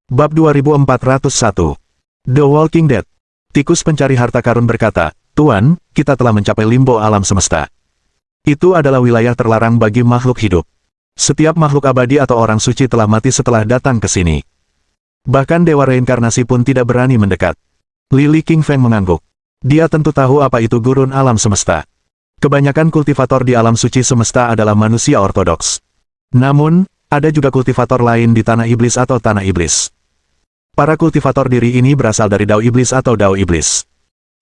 Bab 2401. The Walking Dead. Tikus pencari harta karun berkata, "Tuan, kita telah mencapai limbo alam semesta. Itu adalah wilayah terlarang bagi makhluk hidup. Setiap makhluk abadi atau orang suci telah mati setelah datang ke sini. Bahkan dewa reinkarnasi pun tidak berani mendekat." Lili King Feng mengangguk. Dia tentu tahu apa itu gurun alam semesta. Kebanyakan kultivator di alam suci semesta adalah manusia ortodoks. Namun, ada juga kultivator lain di tanah iblis atau tanah iblis. Para kultivator diri ini berasal dari Dao Iblis atau Dao Iblis.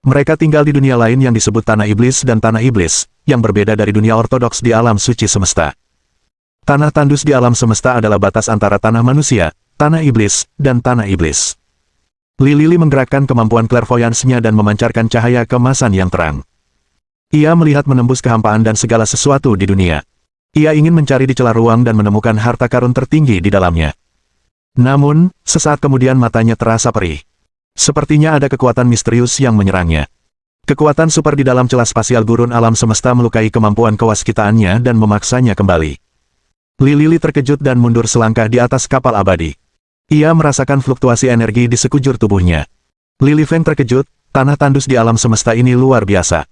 Mereka tinggal di dunia lain yang disebut Tanah Iblis dan Tanah Iblis, yang berbeda dari dunia ortodoks di alam suci semesta. Tanah tandus di alam semesta adalah batas antara tanah manusia, tanah iblis, dan tanah iblis. Lili menggerakkan kemampuan clairvoyance-nya dan memancarkan cahaya kemasan yang terang. Ia melihat menembus kehampaan dan segala sesuatu di dunia. Ia ingin mencari di celah ruang dan menemukan harta karun tertinggi di dalamnya. Namun, sesaat kemudian matanya terasa perih. Sepertinya ada kekuatan misterius yang menyerangnya. Kekuatan super di dalam celah spasial gurun alam semesta melukai kemampuan kewaskitaannya dan memaksanya kembali. Lili terkejut dan mundur selangkah di atas kapal abadi. Ia merasakan fluktuasi energi di sekujur tubuhnya. Lili Feng terkejut, tanah tandus di alam semesta ini luar biasa.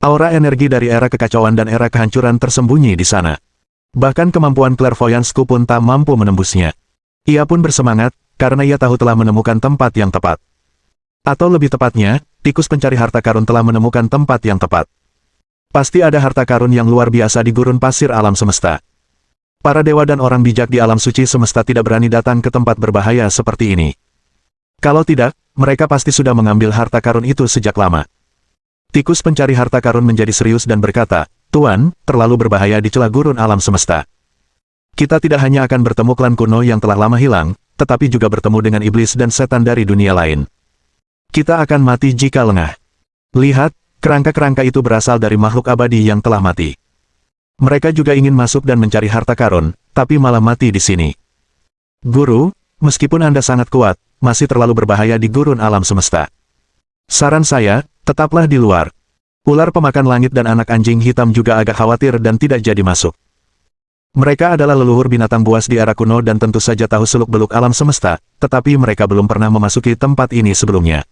Aura energi dari era kekacauan dan era kehancuran tersembunyi di sana. Bahkan kemampuan clairvoyance-ku pun tak mampu menembusnya. Ia pun bersemangat, karena ia tahu telah menemukan tempat yang tepat. Atau lebih tepatnya, tikus pencari harta karun telah menemukan tempat yang tepat. Pasti ada harta karun yang luar biasa di gurun pasir alam semesta. Para dewa dan orang bijak di alam suci semesta tidak berani datang ke tempat berbahaya seperti ini. Kalau tidak, mereka pasti sudah mengambil harta karun itu sejak lama. Tikus pencari harta karun menjadi serius dan berkata, "Tuan, terlalu berbahaya di celah gurun alam semesta. Kita tidak hanya akan bertemu klan kuno yang telah lama hilang, tetapi juga bertemu dengan iblis dan setan dari dunia lain. Kita akan mati jika lengah. Lihat, kerangka-kerangka itu berasal dari makhluk abadi yang telah mati. Mereka juga ingin masuk dan mencari harta karun, tapi malah mati di sini. Guru, meskipun Anda sangat kuat, masih terlalu berbahaya di gurun alam semesta. Saran saya, tetaplah di luar." Ular pemakan langit dan anak anjing hitam juga agak khawatir dan tidak jadi masuk. Mereka adalah leluhur binatang buas di era kuno dan tentu saja tahu seluk-beluk alam semesta, tetapi mereka belum pernah memasuki tempat ini sebelumnya.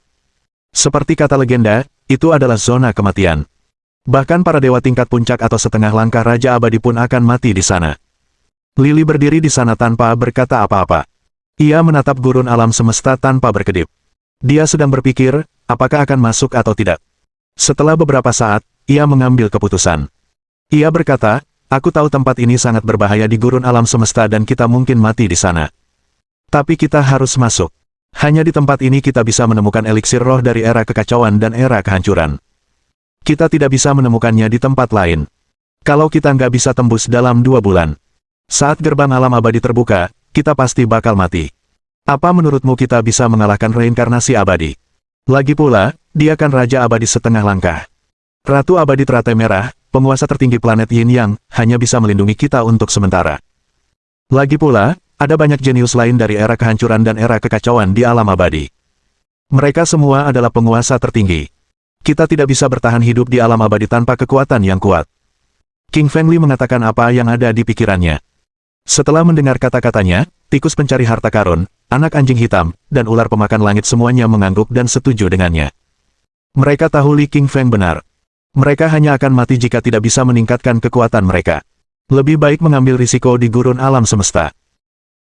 Seperti kata legenda, itu adalah zona kematian. Bahkan para dewa tingkat puncak atau setengah langkah Raja Abadi pun akan mati di sana. Lili berdiri di sana tanpa berkata apa-apa. Ia menatap gurun alam semesta tanpa berkedip. Dia sedang berpikir, apakah akan masuk atau tidak. Setelah beberapa saat, ia mengambil keputusan. Ia berkata, "Aku tahu tempat ini sangat berbahaya di gurun alam semesta dan kita mungkin mati di sana. Tapi kita harus masuk. Hanya di tempat ini kita bisa menemukan eliksir roh dari era kekacauan dan era kehancuran. Kita tidak bisa menemukannya di tempat lain. Kalau kita nggak bisa tembus dalam 2 bulan. Saat gerbang alam abadi terbuka, kita pasti bakal mati. Apa menurutmu kita bisa mengalahkan reinkarnasi abadi? Lagi pula, dia kan Raja Abadi setengah langkah. Ratu Abadi teratai merah, penguasa tertinggi planet Yin Yang, hanya bisa melindungi kita untuk sementara. Lagi pula, ada banyak jenius lain dari era kehancuran dan era kekacauan di alam abadi. Mereka semua adalah penguasa tertinggi. Kita tidak bisa bertahan hidup di alam abadi tanpa kekuatan yang kuat." King Feng Li mengatakan apa yang ada di pikirannya. Setelah mendengar kata-katanya, tikus pencari harta karun, anak anjing hitam, dan ular pemakan langit semuanya mengangguk dan setuju dengannya. Mereka tahu Li King Feng benar. Mereka hanya akan mati jika tidak bisa meningkatkan kekuatan mereka. Lebih baik mengambil risiko di gurun alam semesta.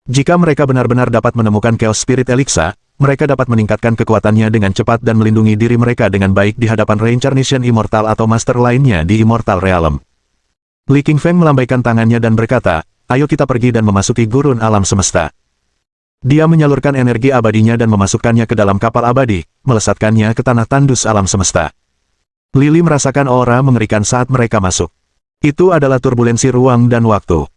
Jika mereka benar-benar dapat menemukan Chaos Spirit Elixir, mereka dapat meningkatkan kekuatannya dengan cepat dan melindungi diri mereka dengan baik di hadapan Reincarnation Immortal atau Master lainnya di Immortal Realm. Li King Feng melambaikan tangannya dan berkata, "Ayo kita pergi dan memasuki gurun alam semesta." Dia menyalurkan energi abadinya dan memasukkannya ke dalam kapal abadi, melesatkannya ke tanah tandus alam semesta. Lili merasakan aura mengerikan saat mereka masuk. Itu adalah turbulensi ruang dan waktu.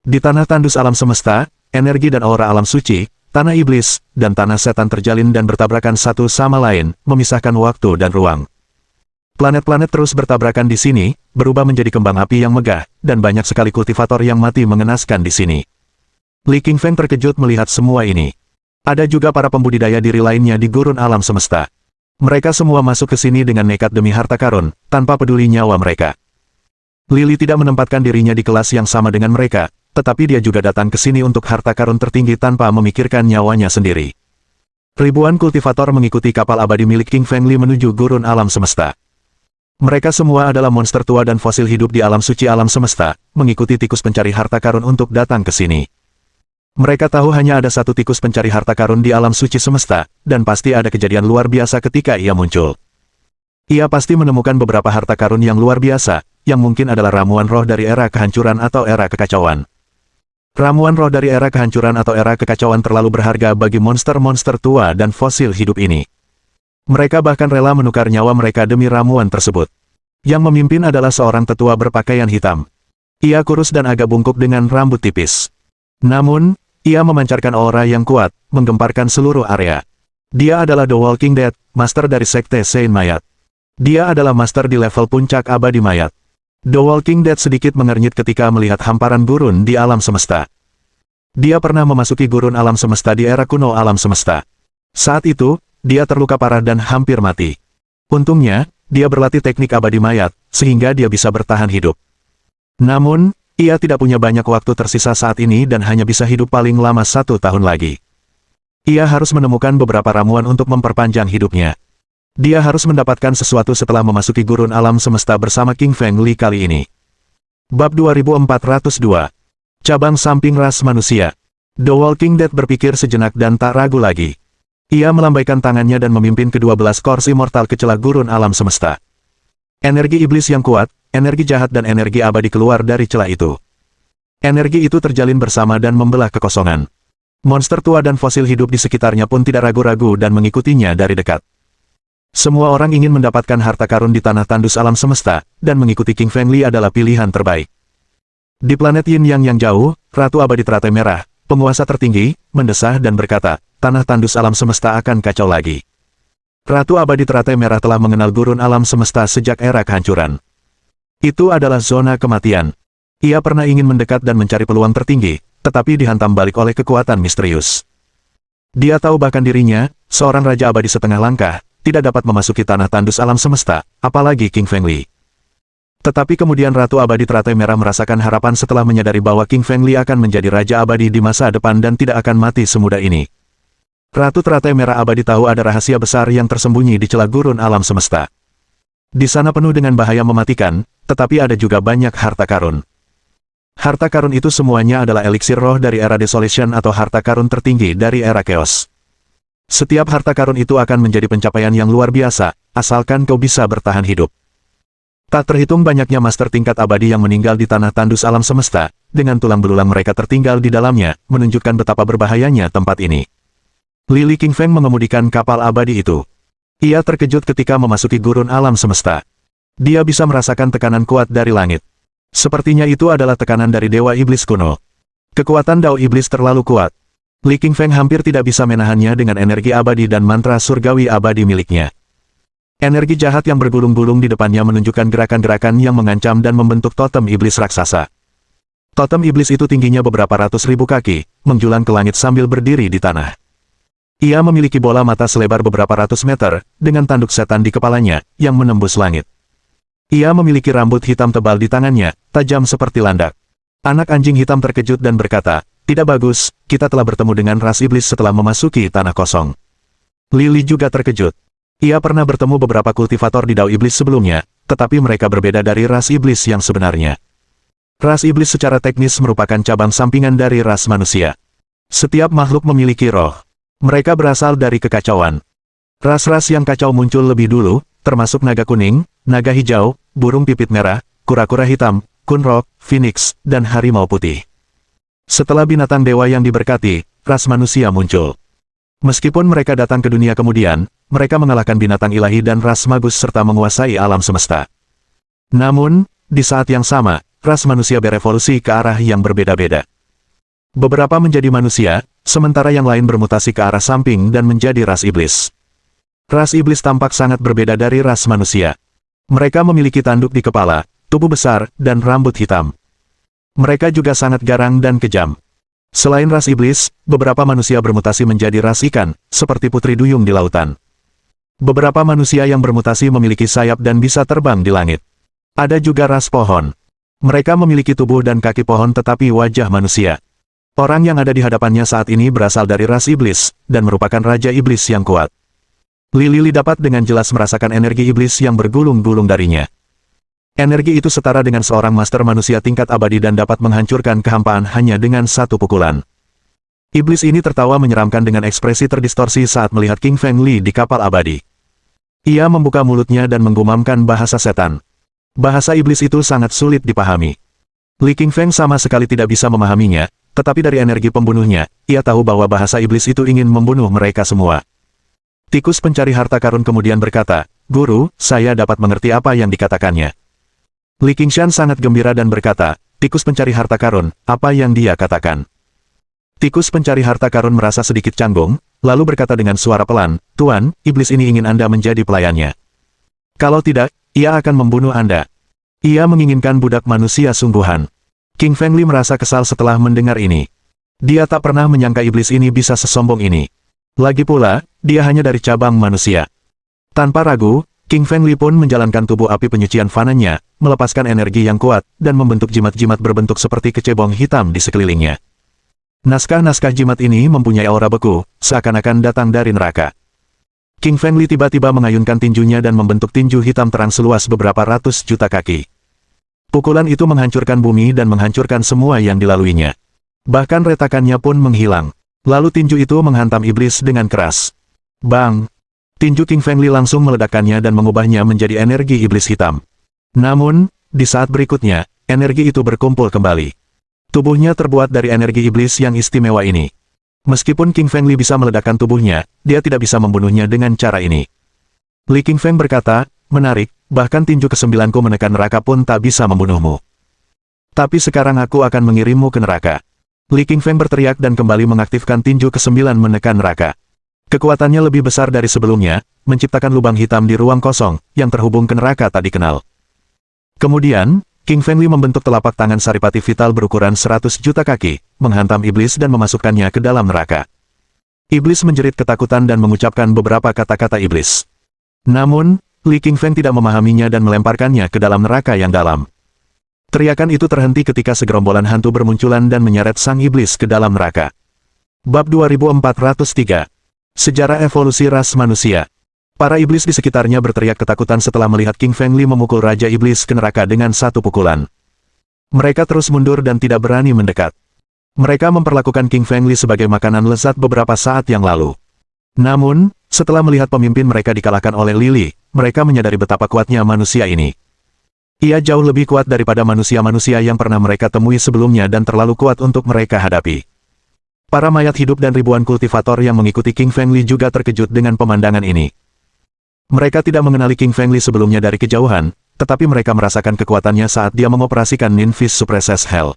Di tanah tandus alam semesta, energi dan aura alam suci, tanah iblis, dan tanah setan terjalin dan bertabrakan satu sama lain, memisahkan waktu dan ruang. Planet-planet terus bertabrakan di sini, berubah menjadi kembang api yang megah, dan banyak sekali kultivator yang mati mengenaskan di sini. Li King Feng terkejut melihat semua ini. Ada juga para pembudidaya diri lainnya di gurun alam semesta. Mereka semua masuk ke sini dengan nekat demi harta karun, tanpa peduli nyawa mereka. Lili tidak menempatkan dirinya di kelas yang sama dengan mereka, tetapi dia juga datang ke sini untuk harta karun tertinggi tanpa memikirkan nyawanya sendiri. Ribuan kultivator mengikuti kapal abadi milik King Fengli menuju gurun alam semesta. Mereka semua adalah monster tua dan fosil hidup di alam suci alam semesta, mengikuti tikus pencari harta karun untuk datang ke sini. Mereka tahu hanya ada satu tikus pencari harta karun di alam suci semesta, dan pasti ada kejadian luar biasa ketika ia muncul. Ia pasti menemukan beberapa harta karun yang luar biasa, yang mungkin adalah ramuan roh dari era kehancuran atau era kekacauan. Ramuan roh dari era kehancuran atau era kekacauan terlalu berharga bagi monster-monster tua dan fosil hidup ini. Mereka bahkan rela menukar nyawa mereka demi ramuan tersebut. Yang memimpin adalah seorang tetua berpakaian hitam. Ia kurus dan agak bungkuk dengan rambut tipis. Namun, ia memancarkan aura yang kuat, menggemparkan seluruh area. Dia adalah The Walking Dead, master dari sekte Saint Mayat. Dia adalah master di level puncak abadi mayat. The Walking Dead sedikit mengernyit ketika melihat hamparan gurun di alam semesta. Dia pernah memasuki gurun alam semesta di era kuno alam semesta. Saat itu, dia terluka parah dan hampir mati. Untungnya, dia berlatih teknik abadi mayat, sehingga dia bisa bertahan hidup. Namun, ia tidak punya banyak waktu tersisa saat ini dan hanya bisa hidup paling lama 1 tahun lagi. Ia harus menemukan beberapa ramuan untuk memperpanjang hidupnya. Dia harus mendapatkan sesuatu setelah memasuki gurun alam semesta bersama King Fengli kali ini. Bab 2402. Cabang samping ras manusia. The Walking Dead berpikir sejenak dan tak ragu lagi. Ia melambaikan tangannya dan memimpin ke-12 kors immortal ke celah gurun alam semesta. Energi iblis yang kuat, energi jahat dan energi abadi keluar dari celah itu. Energi itu terjalin bersama dan membelah kekosongan. Monster tua dan fosil hidup di sekitarnya pun tidak ragu-ragu dan mengikutinya dari dekat. Semua orang ingin mendapatkan harta karun di tanah tandus alam semesta, dan mengikuti King Fengli adalah pilihan terbaik. Di planet Yin Yang jauh, Ratu Abadi Teratai Merah, penguasa tertinggi, mendesah dan berkata, tanah tandus alam semesta akan kacau lagi. Ratu Abadi Teratai Merah telah mengenal gurun alam semesta sejak era kehancuran. Itu adalah zona kematian. Ia pernah ingin mendekat dan mencari peluang tertinggi, tetapi dihantam balik oleh kekuatan misterius. Dia tahu bahkan dirinya, seorang raja abadi setengah langkah, tidak dapat memasuki tanah tandus alam semesta, apalagi King Fengli. Tetapi kemudian Ratu Abadi Teratai Merah merasakan harapan setelah menyadari bahwa King Fengli akan menjadi raja abadi di masa depan dan tidak akan mati semudah ini. Ratu Teratai Merah Abadi tahu ada rahasia besar yang tersembunyi di celah gurun alam semesta. Di sana penuh dengan bahaya mematikan, tetapi ada juga banyak harta karun. Harta karun itu semuanya adalah eliksir roh dari era Desolation atau harta karun tertinggi dari era Chaos. Setiap harta karun itu akan menjadi pencapaian yang luar biasa, asalkan kau bisa bertahan hidup. Tak terhitung banyaknya master tingkat abadi yang meninggal di tanah tandus alam semesta, dengan tulang belulang mereka tertinggal di dalamnya, menunjukkan betapa berbahayanya tempat ini. Lili King Feng mengemudikan kapal abadi itu. Ia terkejut ketika memasuki gurun alam semesta. Dia bisa merasakan tekanan kuat dari langit. Sepertinya itu adalah tekanan dari Dewa Iblis kuno. Kekuatan Dao Iblis terlalu kuat. Li King Feng hampir tidak bisa menahannya dengan energi abadi dan mantra surgawi abadi miliknya. Energi jahat yang bergulung-gulung di depannya menunjukkan gerakan-gerakan yang mengancam dan membentuk totem iblis raksasa. Totem iblis itu tingginya beberapa ratus ribu kaki, menjulang ke langit sambil berdiri di tanah. Ia memiliki bola mata selebar beberapa ratus meter, dengan tanduk setan di kepalanya, yang menembus langit. Ia memiliki rambut hitam tebal di tangannya, tajam seperti landak. Anak anjing hitam terkejut dan berkata, "Tidak bagus, kita telah bertemu dengan ras iblis setelah memasuki tanah kosong." Lili juga terkejut. Ia pernah bertemu beberapa kultivator di Dao Iblis sebelumnya, tetapi mereka berbeda dari ras iblis yang sebenarnya. Ras iblis secara teknis merupakan cabang sampingan dari ras manusia. Setiap makhluk memiliki roh. Mereka berasal dari kekacauan. Ras-ras yang kacau muncul lebih dulu, termasuk naga kuning, naga hijau, burung pipit merah, kura-kura hitam, kunrok, phoenix, dan harimau putih. Setelah binatang dewa yang diberkati, ras manusia muncul. Meskipun mereka datang ke dunia kemudian, mereka mengalahkan binatang ilahi dan ras magus serta menguasai alam semesta. Namun, di saat yang sama, ras manusia berevolusi ke arah yang berbeda-beda. Beberapa menjadi manusia, sementara yang lain bermutasi ke arah samping dan menjadi ras iblis. Ras iblis tampak sangat berbeda dari ras manusia. Mereka memiliki tanduk di kepala, tubuh besar, dan rambut hitam. Mereka juga sangat garang dan kejam. Selain ras iblis, beberapa manusia bermutasi menjadi ras ikan, seperti putri duyung di lautan. Beberapa manusia yang bermutasi memiliki sayap dan bisa terbang di langit. Ada juga ras pohon. Mereka memiliki tubuh dan kaki pohon tetapi wajah manusia. Orang yang ada di hadapannya saat ini berasal dari ras iblis, dan merupakan Raja Iblis yang kuat. Li Li dapat dengan jelas merasakan energi iblis yang bergulung-gulung darinya. Energi itu setara dengan seorang master manusia tingkat abadi dan dapat menghancurkan kehampaan hanya dengan satu pukulan. Iblis ini tertawa menyeramkan dengan ekspresi terdistorsi saat melihat King Feng Li di kapal abadi. Ia membuka mulutnya dan menggumamkan bahasa setan. Bahasa iblis itu sangat sulit dipahami. Li King Feng sama sekali tidak bisa memahaminya, tetapi dari energi pembunuhnya, ia tahu bahwa bahasa iblis itu ingin membunuh mereka semua. Tikus pencari harta karun kemudian berkata, "Guru, saya dapat mengerti apa yang dikatakannya." Li Qingshan sangat gembira dan berkata, "Tikus pencari harta karun, apa yang dia katakan?" Tikus pencari harta karun merasa sedikit canggung, lalu berkata dengan suara pelan, "Tuan, iblis ini ingin Anda menjadi pelayannya. Kalau tidak, ia akan membunuh Anda. Ia menginginkan budak manusia sungguhan." King Feng Li merasa kesal setelah mendengar ini. Dia tak pernah menyangka iblis ini bisa sesombong ini. Lagi pula, dia hanya dari cabang manusia. Tanpa ragu, King Feng Li pun menjalankan tubuh api penyucian fananya, melepaskan energi yang kuat, dan membentuk jimat-jimat berbentuk seperti kecebong hitam di sekelilingnya. Naskah-naskah jimat ini mempunyai aura beku, seakan-akan datang dari neraka. King Feng Li tiba-tiba mengayunkan tinjunya dan membentuk tinju hitam terang seluas beberapa ratus juta kaki. Pukulan itu menghancurkan bumi dan menghancurkan semua yang dilaluinya. Bahkan retakannya pun menghilang. Lalu tinju itu menghantam iblis dengan keras. Bang! Tinju King Feng Li langsung meledakkannya dan mengubahnya menjadi energi iblis hitam. Namun, di saat berikutnya, energi itu berkumpul kembali. Tubuhnya terbuat dari energi iblis yang istimewa ini. Meskipun King Feng Li bisa meledakkan tubuhnya, dia tidak bisa membunuhnya dengan cara ini. Li King Feng berkata, "Menarik, bahkan tinju ke-9ku menekan neraka pun tak bisa membunuhmu. Tapi sekarang aku akan mengirimmu ke neraka." Li King Feng berteriak dan kembali mengaktifkan tinju ke-9 menekan neraka. Kekuatannya lebih besar dari sebelumnya, menciptakan lubang hitam di ruang kosong, yang terhubung ke neraka tak dikenal. Kemudian, King Feng Li membentuk telapak tangan saripati vital berukuran 100 juta kaki, menghantam iblis dan memasukkannya ke dalam neraka. Iblis menjerit ketakutan dan mengucapkan beberapa kata-kata iblis. Namun, Li King Feng tidak memahaminya dan melemparkannya ke dalam neraka yang dalam. Teriakan itu terhenti ketika segerombolan hantu bermunculan dan menyeret sang iblis ke dalam neraka. Bab 2403. Sejarah evolusi ras manusia. Para iblis di sekitarnya berteriak ketakutan setelah melihat King Feng Li memukul Raja Iblis ke neraka dengan satu pukulan. Mereka terus mundur dan tidak berani mendekat. Mereka memperlakukan King Feng Li sebagai makanan lezat beberapa saat yang lalu. Namun, setelah melihat pemimpin mereka dikalahkan oleh Li Li, mereka menyadari betapa kuatnya manusia ini. Ia jauh lebih kuat daripada manusia-manusia yang pernah mereka temui sebelumnya dan terlalu kuat untuk mereka hadapi. Para mayat hidup dan ribuan kultivator yang mengikuti King Feng Li juga terkejut dengan pemandangan ini. Mereka tidak mengenali King Feng Li sebelumnya dari kejauhan, tetapi mereka merasakan kekuatannya saat dia mengoperasikan Ninvis Suppresses Hell.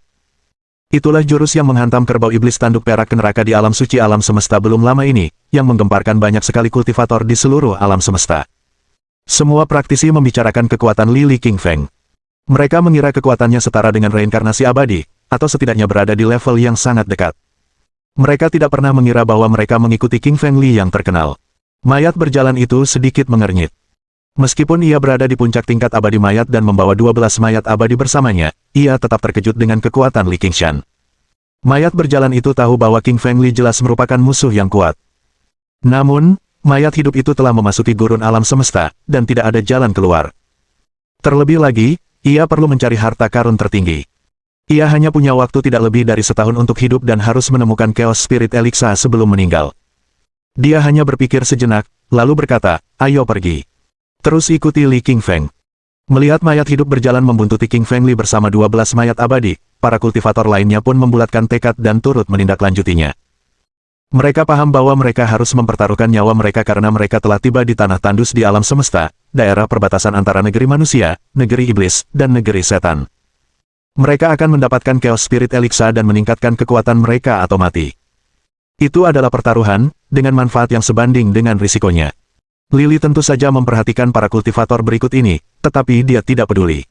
Itulah jurus yang menghantam kerbau iblis tanduk perak ke neraka di alam suci alam semesta belum lama ini, yang menggemparkan banyak sekali kultivator di seluruh alam semesta. Semua praktisi membicarakan kekuatan Li King Feng. Mereka mengira kekuatannya setara dengan reinkarnasi abadi, atau setidaknya berada di level yang sangat dekat. Mereka tidak pernah mengira bahwa mereka mengikuti King Feng Li yang terkenal. Mayat berjalan itu sedikit mengernyit. Meskipun ia berada di puncak tingkat abadi mayat dan membawa 12 mayat abadi bersamanya, ia tetap terkejut dengan kekuatan Li Qingshan. Mayat berjalan itu tahu bahwa King Feng Li jelas merupakan musuh yang kuat. Namun, mayat hidup itu telah memasuki gurun alam semesta, dan tidak ada jalan keluar. Terlebih lagi, ia perlu mencari harta karun tertinggi. Ia hanya punya waktu tidak lebih dari setahun untuk hidup dan harus menemukan Chaos Spirit Elixir sebelum meninggal. Dia hanya berpikir sejenak, lalu berkata, "Ayo pergi. Terus ikuti Li King Feng." Melihat mayat hidup berjalan membuntuti King Feng Li bersama 12 mayat abadi, para kultivator lainnya pun membulatkan tekad dan turut menindaklanjutinya. Mereka paham bahwa mereka harus mempertaruhkan nyawa mereka karena mereka telah tiba di tanah tandus di alam semesta, daerah perbatasan antara negeri manusia, negeri iblis, dan negeri setan. Mereka akan mendapatkan Chaos Spirit Elixir dan meningkatkan kekuatan mereka atau mati. Itu adalah pertaruhan, dengan manfaat yang sebanding dengan risikonya. Lily tentu saja memperhatikan para kultivator berikut ini, tetapi dia tidak peduli.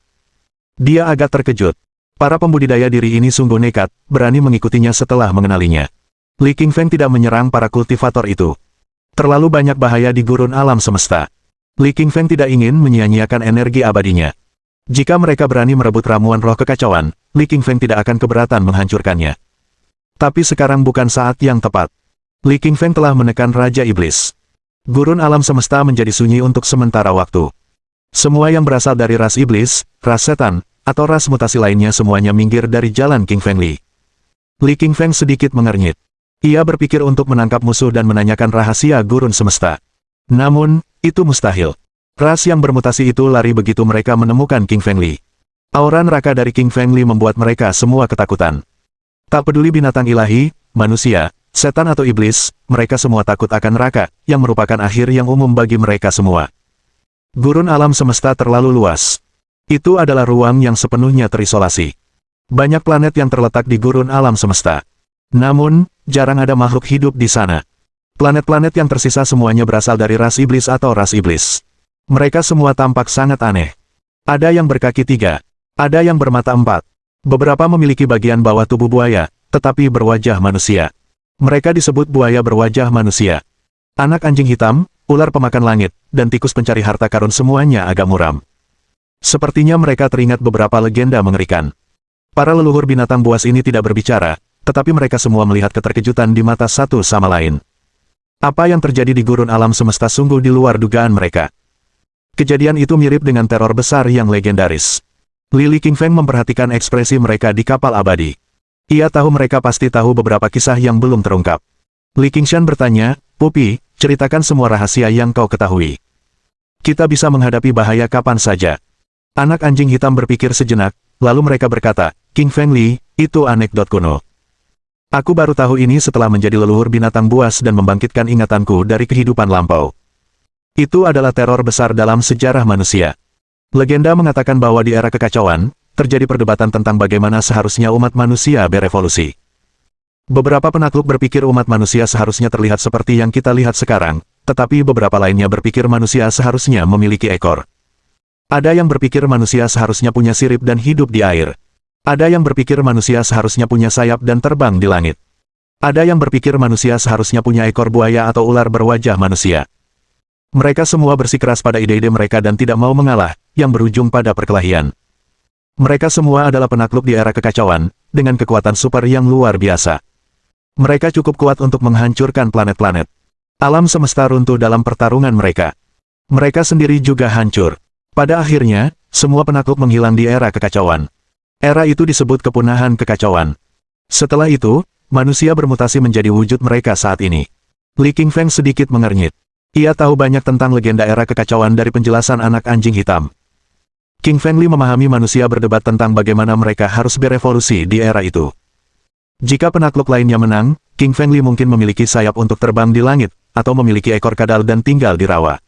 Dia agak terkejut. Para pembudidaya diri ini sungguh nekat, berani mengikutinya setelah mengenalinya. Li King Feng tidak menyerang para kultivator itu. Terlalu banyak bahaya di gurun alam semesta. Li King Feng tidak ingin menyia-nyiakan energi abadinya. Jika mereka berani merebut ramuan roh kekacauan, Li Qingfeng tidak akan keberatan menghancurkannya. Tapi sekarang bukan saat yang tepat. Li Qingfeng telah menekan Raja Iblis. Gurun alam semesta menjadi sunyi untuk sementara waktu. Semua yang berasal dari ras iblis, ras setan, atau ras mutasi lainnya semuanya minggir dari jalan Qingfeng Li. Li Qingfeng sedikit mengernyit. Ia berpikir untuk menangkap musuh dan menanyakan rahasia gurun semesta. Namun, itu mustahil. Ras yang bermutasi itu lari begitu mereka menemukan Qingfeng Li. Aura neraka dari Qingfeng Li membuat mereka semua ketakutan. Tak peduli binatang ilahi, manusia, setan atau iblis, mereka semua takut akan neraka, yang merupakan akhir yang umum bagi mereka semua. Gurun alam semesta terlalu luas. Itu adalah ruang yang sepenuhnya terisolasi. Banyak planet yang terletak di gurun alam semesta. Namun, jarang ada makhluk hidup di sana. Planet-planet yang tersisa semuanya berasal dari ras iblis atau ras iblis. Mereka semua tampak sangat aneh. Ada yang berkaki 3, ada yang bermata 4. Beberapa memiliki bagian bawah tubuh buaya, tetapi berwajah manusia. Mereka disebut buaya berwajah manusia. Anak anjing hitam, ular pemakan langit, dan tikus pencari harta karun semuanya agak muram. Sepertinya mereka teringat beberapa legenda mengerikan. Para leluhur binatang buas ini tidak berbicara, tetapi mereka semua melihat keterkejutan di mata satu sama lain. Apa yang terjadi di gurun alam semesta sungguh di luar dugaan mereka. Kejadian itu mirip dengan teror besar yang legendaris. Li Qingfeng memperhatikan ekspresi mereka di kapal abadi. Ia tahu mereka pasti tahu beberapa kisah yang belum terungkap. Li Qingshan bertanya, "Pupi, ceritakan semua rahasia yang kau ketahui. Kita bisa menghadapi bahaya kapan saja." Anak anjing hitam berpikir sejenak, lalu mereka berkata, "Qingfeng Li, itu anekdot kuno. Aku baru tahu ini setelah menjadi leluhur binatang buas dan membangkitkan ingatanku dari kehidupan lampau. Itu adalah teror besar dalam sejarah manusia. Legenda mengatakan bahwa di era kekacauan, terjadi perdebatan tentang bagaimana seharusnya umat manusia berevolusi. Beberapa penakluk berpikir umat manusia seharusnya terlihat seperti yang kita lihat sekarang, tetapi beberapa lainnya berpikir manusia seharusnya memiliki ekor. Ada yang berpikir manusia seharusnya punya sirip dan hidup di air. Ada yang berpikir manusia seharusnya punya sayap dan terbang di langit. Ada yang berpikir manusia seharusnya punya ekor buaya atau ular berwajah manusia. Mereka semua bersikeras pada ide-ide mereka dan tidak mau mengalah, yang berujung pada perkelahian. Mereka semua adalah penakluk di era kekacauan, dengan kekuatan super yang luar biasa. Mereka cukup kuat untuk menghancurkan planet-planet. Alam semesta runtuh dalam pertarungan mereka. Mereka sendiri juga hancur. Pada akhirnya, semua penakluk menghilang di era kekacauan. Era itu disebut kepunahan kekacauan. Setelah itu, manusia bermutasi menjadi wujud mereka saat ini. Li Qingfeng sedikit mengernyit. Ia tahu banyak tentang legenda era kekacauan dari penjelasan anak anjing hitam. Qingfeng Li memahami manusia berdebat tentang bagaimana mereka harus berevolusi di era itu. Jika penakluk lainnya menang, Qingfeng Li mungkin memiliki sayap untuk terbang di langit, atau memiliki ekor kadal dan tinggal di rawa.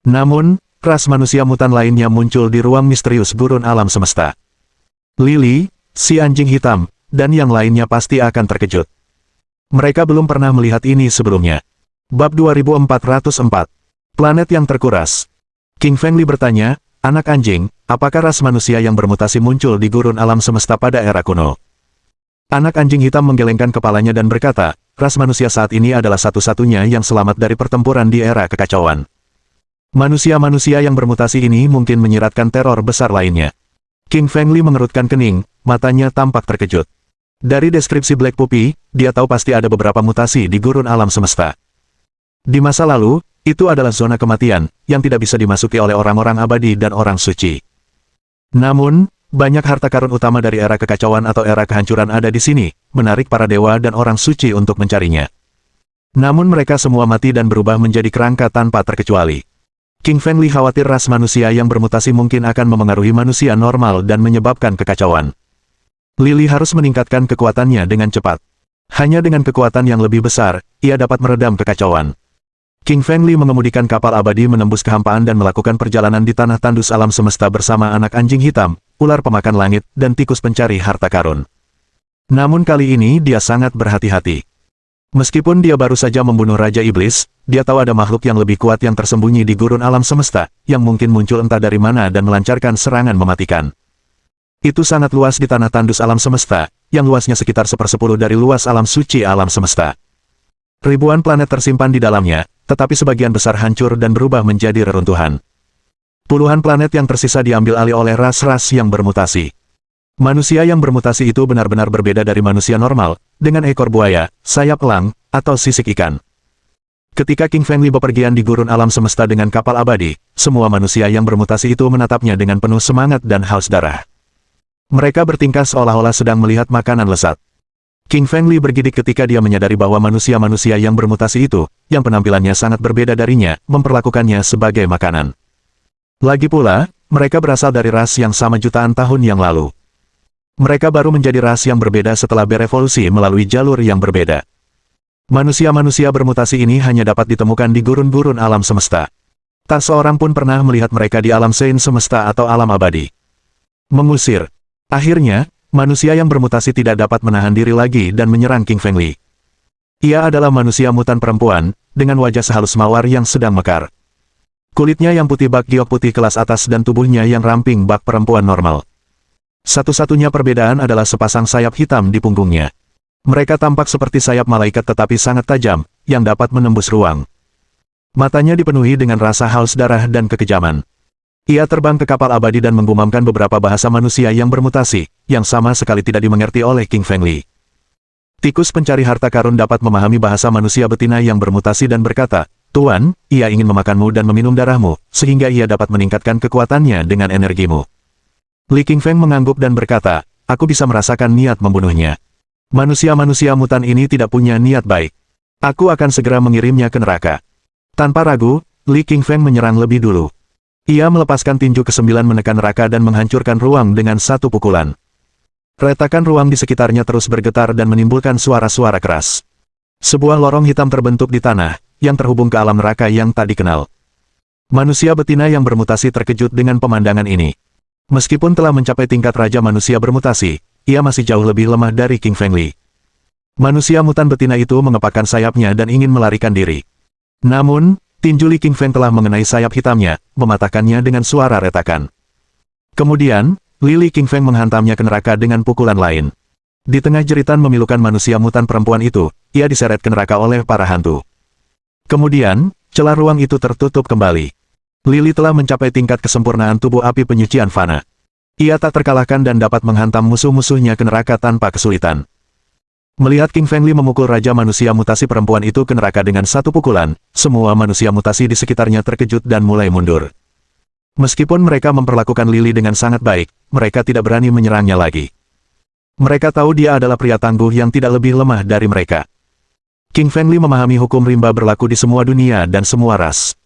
Namun, ras manusia mutan lainnya muncul di ruang misterius gurun alam semesta. Lily, si anjing hitam, dan yang lainnya pasti akan terkejut. Mereka belum pernah melihat ini sebelumnya. Bab 2404. Planet yang terkuras. Qingfeng Li bertanya, "Anak anjing, apakah ras manusia yang bermutasi muncul di gurun alam semesta pada era kuno?" Anak anjing hitam menggelengkan kepalanya dan berkata, "Ras manusia saat ini adalah satu-satunya yang selamat dari pertempuran di era kekacauan. Manusia-manusia yang bermutasi ini mungkin menyiratkan teror besar lainnya." Qingfeng Li mengerutkan kening, matanya tampak terkejut. Dari deskripsi Black Puppy, dia tahu pasti ada beberapa mutasi di gurun alam semesta. Di masa lalu, itu adalah zona kematian, yang tidak bisa dimasuki oleh orang-orang abadi dan orang suci. Namun, banyak harta karun utama dari era kekacauan atau era kehancuran ada di sini, menarik para dewa dan orang suci untuk mencarinya. Namun mereka semua mati dan berubah menjadi kerangka tanpa terkecuali. Qingfeng Li khawatir ras manusia yang bermutasi mungkin akan memengaruhi manusia normal dan menyebabkan kekacauan. Lily harus meningkatkan kekuatannya dengan cepat. Hanya dengan kekuatan yang lebih besar, ia dapat meredam kekacauan. Qingfeng Li mengemudikan kapal abadi menembus kehampaan dan melakukan perjalanan di tanah tandus alam semesta bersama anak anjing hitam, ular pemakan langit, dan tikus pencari harta karun. Namun kali ini dia sangat berhati-hati. Meskipun dia baru saja membunuh Raja Iblis, dia tahu ada makhluk yang lebih kuat yang tersembunyi di gurun alam semesta, yang mungkin muncul entah dari mana dan melancarkan serangan mematikan. Itu sangat luas di tanah tandus alam semesta, yang luasnya sekitar 1/10 dari luas alam suci alam semesta. Ribuan planet tersimpan di dalamnya, tetapi sebagian besar hancur dan berubah menjadi reruntuhan. Puluhan planet yang tersisa diambil alih oleh ras-ras yang bermutasi. Manusia yang bermutasi itu benar-benar berbeda dari manusia normal, dengan ekor buaya, sayap elang, atau sisik ikan. Ketika King Fengli bepergian di gurun alam semesta dengan kapal abadi, semua manusia yang bermutasi itu menatapnya dengan penuh semangat dan haus darah. Mereka bertingkah seolah-olah sedang melihat makanan lezat. King Fengli bergidik ketika dia menyadari bahwa manusia-manusia yang bermutasi itu, yang penampilannya sangat berbeda darinya, memperlakukannya sebagai makanan. Lagi pula, mereka berasal dari ras yang sama jutaan tahun yang lalu. Mereka baru menjadi ras yang berbeda setelah berevolusi melalui jalur yang berbeda. Manusia-manusia bermutasi ini hanya dapat ditemukan di gurun-gurun alam semesta. Tak seorang pun pernah melihat mereka di alam sein semesta atau alam abadi. Mengusir. Akhirnya, manusia yang bermutasi tidak dapat menahan diri lagi dan menyerang King Fengli. Ia adalah manusia mutan perempuan, dengan wajah sehalus mawar yang sedang mekar. Kulitnya yang putih bak giok putih kelas atas dan tubuhnya yang ramping bak perempuan normal. Satu-satunya perbedaan adalah sepasang sayap hitam di punggungnya. Mereka tampak seperti sayap malaikat tetapi sangat tajam, yang dapat menembus ruang. Matanya dipenuhi dengan rasa haus darah dan kekejaman. Ia terbang ke kapal abadi dan menggumamkan beberapa bahasa manusia yang bermutasi, yang sama sekali tidak dimengerti oleh King Fengli. Tikus pencari harta karun dapat memahami bahasa manusia betina yang bermutasi dan berkata, "Tuan, ia ingin memakanmu dan meminum darahmu, sehingga ia dapat meningkatkan kekuatannya dengan energimu." Li Qingfeng mengangguk dan berkata, "Aku bisa merasakan niat membunuhnya. Manusia-manusia mutan ini tidak punya niat baik. Aku akan segera mengirimnya ke neraka." Tanpa ragu, Li Qingfeng menyerang lebih dulu. Ia melepaskan tinju ke-9 menekan neraka dan menghancurkan ruang dengan satu pukulan. Retakan ruang di sekitarnya terus bergetar dan menimbulkan suara-suara keras. Sebuah lorong hitam terbentuk di tanah, yang terhubung ke alam neraka yang tak dikenal. Manusia betina yang bermutasi terkejut dengan pemandangan ini. Meskipun telah mencapai tingkat raja manusia bermutasi, ia masih jauh lebih lemah dari King Fengli. Manusia mutan betina itu mengepakkan sayapnya dan ingin melarikan diri. Namun, tinju Li Qingfeng telah mengenai sayap hitamnya, mematahkannya dengan suara retakan. Kemudian, Li Qingfeng menghantamnya ke neraka dengan pukulan lain. Di tengah jeritan memilukan manusia mutan perempuan itu, ia diseret ke neraka oleh para hantu. Kemudian, celah ruang itu tertutup kembali. Lili telah mencapai tingkat kesempurnaan tubuh api penyucian fana. Ia tak terkalahkan dan dapat menghantam musuh-musuhnya ke neraka tanpa kesulitan. Melihat King Fengli memukul Raja Manusia Mutasi perempuan itu ke neraka dengan satu pukulan, semua manusia mutasi di sekitarnya terkejut dan mulai mundur. Meskipun mereka memperlakukan Lili dengan sangat baik, mereka tidak berani menyerangnya lagi. Mereka tahu dia adalah pria tangguh yang tidak lebih lemah dari mereka. King Fengli memahami hukum rimba berlaku di semua dunia dan semua ras.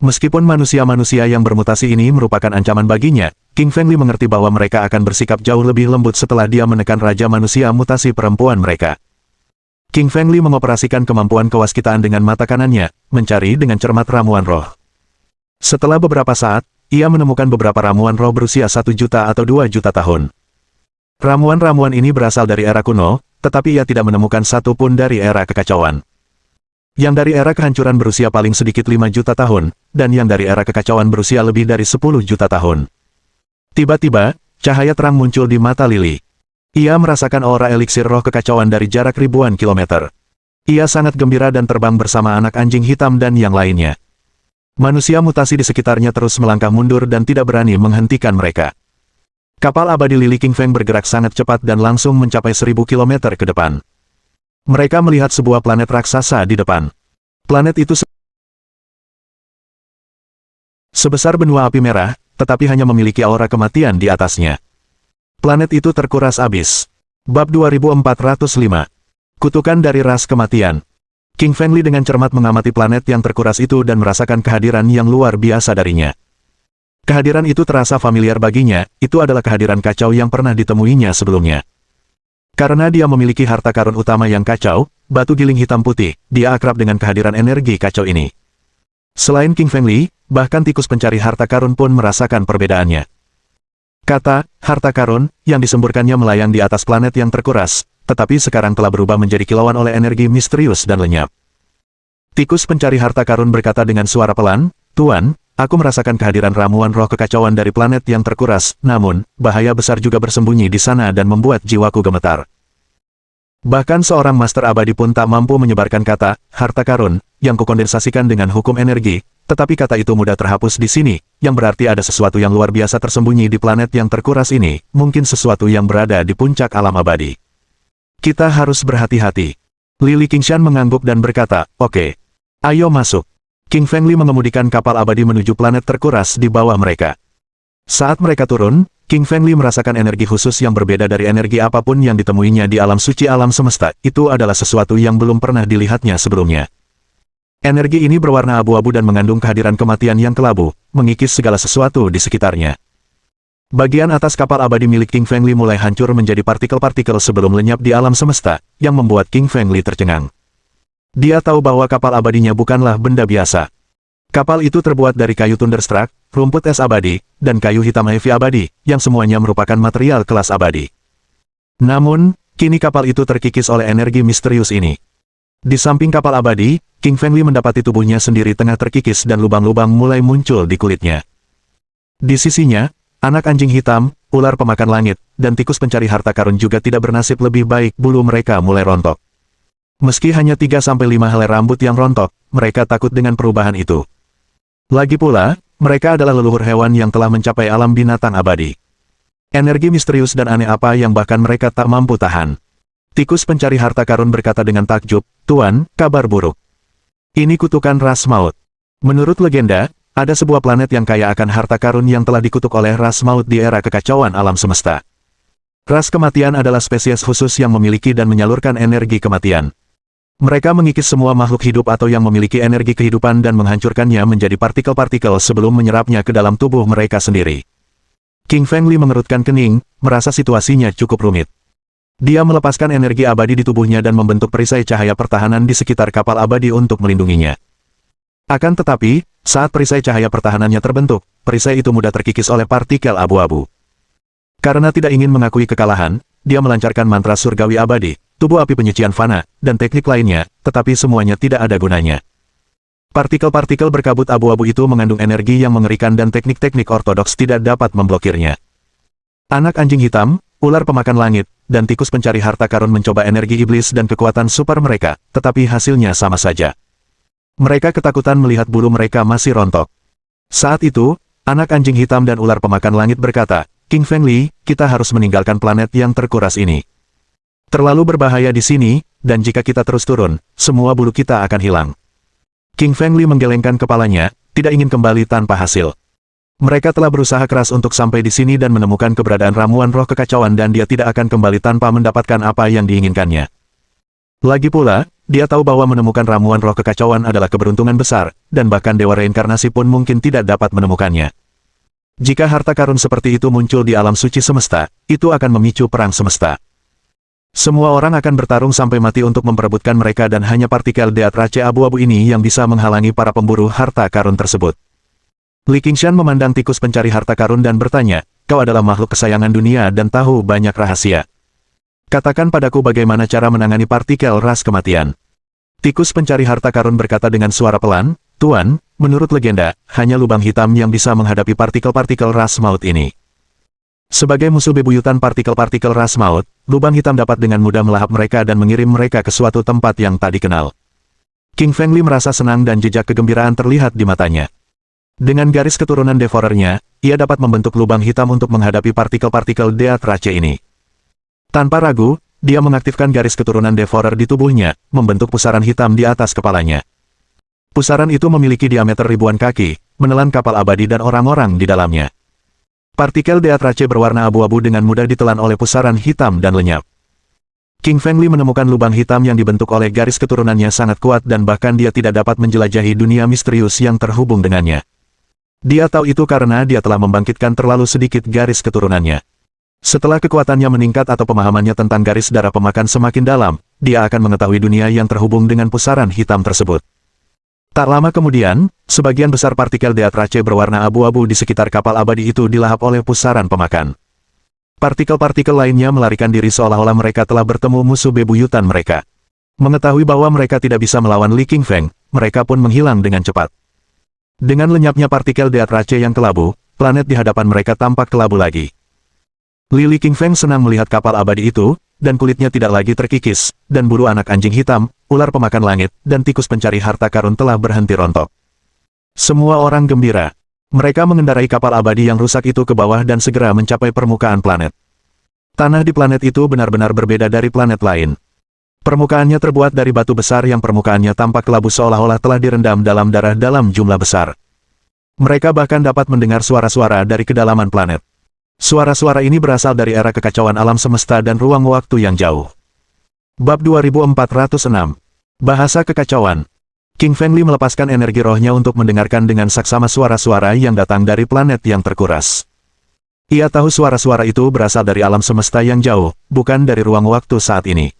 Meskipun manusia-manusia yang bermutasi ini merupakan ancaman baginya, King Fengli mengerti bahwa mereka akan bersikap jauh lebih lembut setelah dia menekan Raja Manusia Mutasi perempuan mereka. King Fengli mengoperasikan kemampuan kewaskitaan dengan mata kanannya, mencari dengan cermat ramuan roh. Setelah beberapa saat, ia menemukan beberapa ramuan roh berusia 1 juta atau 2 juta tahun. Ramuan-ramuan ini berasal dari era kuno, tetapi ia tidak menemukan satu pun dari era kekacauan. Yang dari era kehancuran berusia paling sedikit 5 juta tahun, dan yang dari era kekacauan berusia lebih dari 10 juta tahun. Tiba-tiba, cahaya terang muncul di mata Lili. Ia merasakan aura eliksir roh kekacauan dari jarak ribuan kilometer. Ia sangat gembira dan terbang bersama anak anjing hitam dan yang lainnya. Manusia mutasi di sekitarnya terus melangkah mundur dan tidak berani menghentikan mereka. Kapal abadi Li Qingfeng bergerak sangat cepat dan langsung mencapai 1000 kilometer ke depan. Mereka melihat sebuah planet raksasa di depan. Planet itu sebesar benua api merah, tetapi hanya memiliki aura kematian di atasnya. Planet itu terkuras abis. Bab 2405. Kutukan dari ras kematian. King Fengli dengan cermat mengamati planet yang terkuras itu dan merasakan kehadiran yang luar biasa darinya. Kehadiran itu terasa familiar baginya, itu adalah kehadiran kacau yang pernah ditemuinya sebelumnya. Karena dia memiliki harta karun utama yang kacau, batu giling hitam putih, dia akrab dengan kehadiran energi kacau ini. Selain King Fengli, bahkan tikus pencari harta karun pun merasakan perbedaannya. Kata, harta karun, yang disemburkannya melayang di atas planet yang terkuras, tetapi sekarang telah berubah menjadi kilauan oleh energi misterius dan lenyap. Tikus pencari harta karun berkata dengan suara pelan, "Tuan, aku merasakan kehadiran ramuan roh kekacauan dari planet yang terkuras, namun, bahaya besar juga bersembunyi di sana dan membuat jiwaku gemetar." Bahkan seorang master abadi pun tak mampu menyebarkan kata, harta karun, yang kukondensasikan dengan hukum energi, tetapi kata itu mudah terhapus di sini, yang berarti ada sesuatu yang luar biasa tersembunyi di planet yang terkuras ini, mungkin sesuatu yang berada di puncak alam abadi. Kita harus berhati-hati. Lili Qingshan mengangguk dan berkata, "Oke. Ayo masuk." King Fengli mengemudikan kapal abadi menuju planet terkuras di bawah mereka. Saat mereka turun, King Fengli merasakan energi khusus yang berbeda dari energi apapun yang ditemuinya di alam suci alam semesta. Itu adalah sesuatu yang belum pernah dilihatnya sebelumnya. Energi ini berwarna abu-abu dan mengandung kehadiran kematian yang kelabu, mengikis segala sesuatu di sekitarnya. Bagian atas kapal abadi milik King Fengli mulai hancur menjadi partikel-partikel sebelum lenyap di alam semesta, yang membuat King Fengli tercengang. Dia tahu bahwa kapal abadinya bukanlah benda biasa. Kapal itu terbuat dari kayu Thunderstruck, rumput es abadi, dan kayu hitam heavy abadi, yang semuanya merupakan material kelas abadi. Namun, kini kapal itu terkikis oleh energi misterius ini. Di samping kapal abadi, King Fengli mendapati tubuhnya sendiri tengah terkikis dan lubang-lubang mulai muncul di kulitnya. Di sisinya, anak anjing hitam, ular pemakan langit, dan tikus pencari harta karun juga tidak bernasib lebih baik, bulu mereka mulai rontok. Meski hanya 3-5 helai rambut yang rontok, mereka takut dengan perubahan itu. Lagi pula, mereka adalah leluhur hewan yang telah mencapai alam binatang abadi. Energi misterius dan aneh apa yang bahkan mereka tak mampu tahan. Tikus pencari harta karun berkata dengan takjub, "Tuan, kabar buruk. Ini kutukan ras maut. Menurut legenda, ada sebuah planet yang kaya akan harta karun yang telah dikutuk oleh ras maut di era kekacauan alam semesta. Ras kematian adalah spesies khusus yang memiliki dan menyalurkan energi kematian. Mereka mengikis semua makhluk hidup atau yang memiliki energi kehidupan dan menghancurkannya menjadi partikel-partikel sebelum menyerapnya ke dalam tubuh mereka sendiri." King Fengli mengerutkan kening, merasa situasinya cukup rumit. Dia melepaskan energi abadi di tubuhnya dan membentuk perisai cahaya pertahanan di sekitar kapal abadi untuk melindunginya. Akan tetapi, saat perisai cahaya pertahanannya terbentuk, perisai itu mudah terkikis oleh partikel abu-abu. Karena tidak ingin mengakui kekalahan, dia melancarkan mantra surgawi abadi, tubuh api penyucian fana, dan teknik lainnya, tetapi semuanya tidak ada gunanya. Partikel-partikel berkabut abu-abu itu mengandung energi yang mengerikan dan teknik-teknik ortodoks tidak dapat memblokirnya. Anak anjing hitam, ular pemakan langit, dan tikus pencari harta karun mencoba energi iblis dan kekuatan super mereka, tetapi hasilnya sama saja. Mereka ketakutan melihat bulu mereka masih rontok. Saat itu, anak anjing hitam dan ular pemakan langit berkata, "King Fengli, kita harus meninggalkan planet yang terkuras ini. Terlalu berbahaya di sini, dan jika kita terus turun, semua bulu kita akan hilang." King Fengli menggelengkan kepalanya, tidak ingin kembali tanpa hasil. Mereka telah berusaha keras untuk sampai di sini dan menemukan keberadaan ramuan roh kekacauan dan dia tidak akan kembali tanpa mendapatkan apa yang diinginkannya. Lagi pula, dia tahu bahwa menemukan ramuan roh kekacauan adalah keberuntungan besar, dan bahkan dewa reinkarnasi pun mungkin tidak dapat menemukannya. Jika harta karun seperti itu muncul di alam suci semesta, itu akan memicu perang semesta. Semua orang akan bertarung sampai mati untuk memperebutkan mereka dan hanya partikel Deatrace abu-abu ini yang bisa menghalangi para pemburu harta karun tersebut. Li Qingshan memandang tikus pencari harta karun dan bertanya, "Kau adalah makhluk kesayangan dunia dan tahu banyak rahasia. Katakan padaku bagaimana cara menangani partikel ras kematian." Tikus pencari harta karun berkata dengan suara pelan, "Tuan, menurut legenda, hanya lubang hitam yang bisa menghadapi partikel-partikel ras maut ini. Sebagai musuh bebuyutan partikel-partikel ras maut, lubang hitam dapat dengan mudah melahap mereka dan mengirim mereka ke suatu tempat yang tak dikenal." King Fengli merasa senang dan jejak kegembiraan terlihat di matanya. Dengan garis keturunan Devourernya, ia dapat membentuk lubang hitam untuk menghadapi partikel-partikel Deatrace ini. Tanpa ragu, dia mengaktifkan garis keturunan Devourer di tubuhnya, membentuk pusaran hitam di atas kepalanya. Pusaran itu memiliki diameter ribuan kaki, menelan kapal abadi dan orang-orang di dalamnya. Partikel Deatrace berwarna abu-abu dengan mudah ditelan oleh pusaran hitam dan lenyap. King Fengli menemukan lubang hitam yang dibentuk oleh garis keturunannya sangat kuat dan bahkan dia tidak dapat menjelajahi dunia misterius yang terhubung dengannya. Dia tahu itu karena dia telah membangkitkan terlalu sedikit garis keturunannya. Setelah kekuatannya meningkat atau pemahamannya tentang garis darah pemakan semakin dalam, dia akan mengetahui dunia yang terhubung dengan pusaran hitam tersebut. Tak lama kemudian, sebagian besar partikel Deatrace berwarna abu-abu di sekitar kapal abadi itu dilahap oleh pusaran pemakan. Partikel-partikel lainnya melarikan diri seolah-olah mereka telah bertemu musuh bebuyutan mereka. Mengetahui bahwa mereka tidak bisa melawan Li Qingfeng, mereka pun menghilang dengan cepat. Dengan lenyapnya partikel Deatrace yang kelabu, planet di hadapan mereka tampak kelabu lagi. Li Qingfeng senang melihat kapal abadi itu, dan kulitnya tidak lagi terkikis, dan bulu anak anjing hitam, ular pemakan langit, dan tikus pencari harta karun telah berhenti rontok. Semua orang gembira. Mereka mengendarai kapal abadi yang rusak itu ke bawah dan segera mencapai permukaan planet. Tanah di planet itu benar-benar berbeda dari planet lain. Permukaannya terbuat dari batu besar yang permukaannya tampak kelabu seolah-olah telah direndam dalam darah dalam jumlah besar. Mereka bahkan dapat mendengar suara-suara dari kedalaman planet. Suara-suara ini berasal dari era kekacauan alam semesta dan ruang waktu yang jauh. Bab 2406. Bahasa Kekacauan. King Fengli melepaskan energi rohnya untuk mendengarkan dengan saksama suara-suara yang datang dari planet yang terkuras. Ia tahu suara-suara itu berasal dari alam semesta yang jauh, bukan dari ruang waktu saat ini.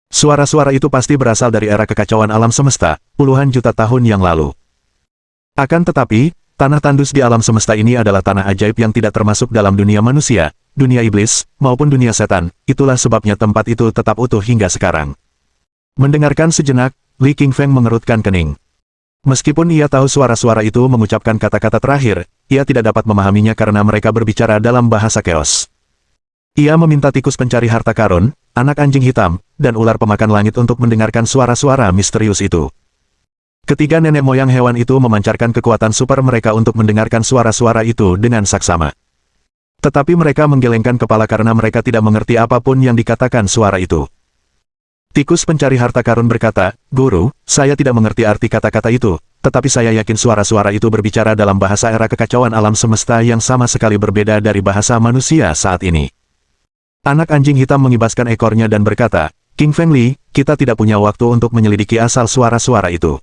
Suara-suara itu pasti berasal dari era kekacauan alam semesta, puluhan juta tahun yang lalu. Akan tetapi, tanah tandus di alam semesta ini adalah tanah ajaib yang tidak termasuk dalam dunia manusia, dunia iblis, maupun dunia setan, itulah sebabnya tempat itu tetap utuh hingga sekarang. Mendengarkan sejenak, Li Qingfeng mengerutkan kening. Meskipun ia tahu suara-suara itu mengucapkan kata-kata terakhir, ia tidak dapat memahaminya karena mereka berbicara dalam bahasa keos. Ia meminta tikus pencari harta karun, anak anjing hitam, dan ular pemakan langit untuk mendengarkan suara-suara misterius itu. Ketiga nenek moyang hewan itu memancarkan kekuatan super mereka untuk mendengarkan suara-suara itu dengan saksama. Tetapi mereka menggelengkan kepala karena mereka tidak mengerti apapun yang dikatakan suara itu. Tikus pencari harta karun berkata, "Guru, saya tidak mengerti arti kata-kata itu, tetapi saya yakin suara-suara itu berbicara dalam bahasa era kekacauan alam semesta yang sama sekali berbeda dari bahasa manusia saat ini." Anak anjing hitam mengibaskan ekornya dan berkata, "King Fengli, kita tidak punya waktu untuk menyelidiki asal suara-suara itu.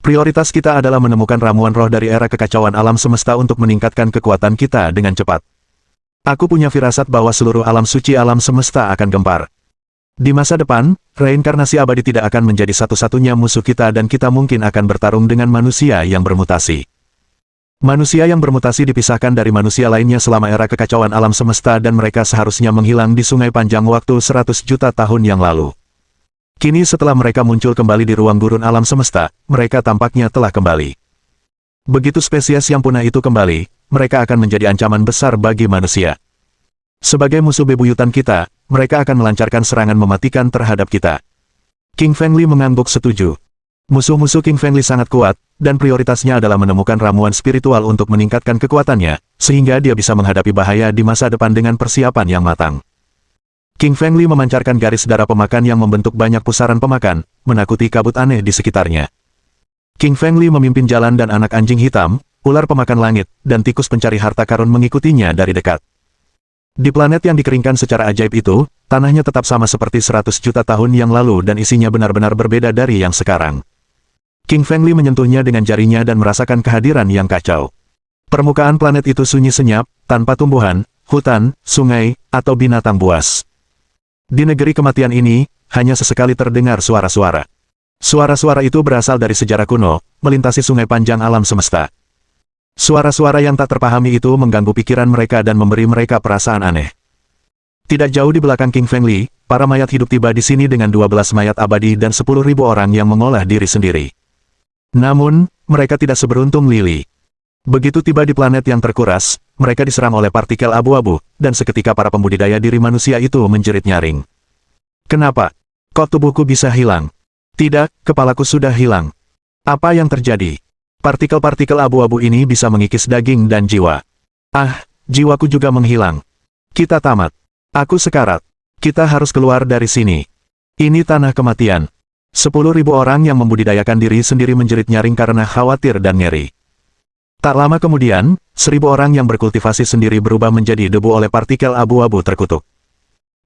Prioritas kita adalah menemukan ramuan roh dari era kekacauan alam semesta untuk meningkatkan kekuatan kita dengan cepat. Aku punya firasat bahwa seluruh alam suci alam semesta akan gempar. Di masa depan, reinkarnasi abadi tidak akan menjadi satu-satunya musuh kita dan kita mungkin akan bertarung dengan manusia yang bermutasi. Manusia yang bermutasi dipisahkan dari manusia lainnya selama era kekacauan alam semesta dan mereka seharusnya menghilang di sungai panjang waktu 100 juta tahun yang lalu. Kini setelah mereka muncul kembali di ruang gurun alam semesta, mereka tampaknya telah kembali. Begitu spesies yang punah itu kembali, mereka akan menjadi ancaman besar bagi manusia. Sebagai musuh bebuyutan kita, mereka akan melancarkan serangan mematikan terhadap kita." King Fengli mengangguk setuju. Musuh-musuh King Fengli sangat kuat, dan prioritasnya adalah menemukan ramuan spiritual untuk meningkatkan kekuatannya, sehingga dia bisa menghadapi bahaya di masa depan dengan persiapan yang matang. King Fengli memancarkan garis darah pemakan yang membentuk banyak pusaran pemakan, menakuti kabut aneh di sekitarnya. King Fengli memimpin jalan dan anak anjing hitam, ular pemakan langit, dan tikus pencari harta karun mengikutinya dari dekat. Di planet yang dikeringkan secara ajaib itu, tanahnya tetap sama seperti 100 juta tahun yang lalu dan isinya benar-benar berbeda dari yang sekarang. King Fengli menyentuhnya dengan jarinya dan merasakan kehadiran yang kacau. Permukaan planet itu sunyi senyap, tanpa tumbuhan, hutan, sungai, atau binatang buas. Di negeri kematian ini, hanya sesekali terdengar suara-suara. Suara-suara itu berasal dari sejarah kuno, melintasi sungai panjang alam semesta. Suara-suara yang tak terpahami itu mengganggu pikiran mereka dan memberi mereka perasaan aneh. Tidak jauh di belakang King Fengli, para mayat hidup tiba di sini dengan 12 mayat abadi dan 10.000 orang yang mengolah diri sendiri. Namun, mereka tidak seberuntung Lily. Begitu tiba di planet yang terkuras, mereka diserang oleh partikel abu-abu, dan seketika para pembudidaya diri manusia itu menjerit nyaring. "Kenapa? Kok tubuhku bisa hilang? Tidak, kepalaku sudah hilang. Apa yang terjadi? Partikel-partikel abu-abu ini bisa mengikis daging dan jiwa. Ah, jiwaku juga menghilang. Kita tamat. Aku sekarat. Kita harus keluar dari sini. Ini tanah kematian." 10.000 orang yang membudidayakan diri sendiri menjerit nyaring karena khawatir dan ngeri. Tak lama kemudian, 1.000 orang yang berkultivasi sendiri berubah menjadi debu oleh partikel abu-abu terkutuk.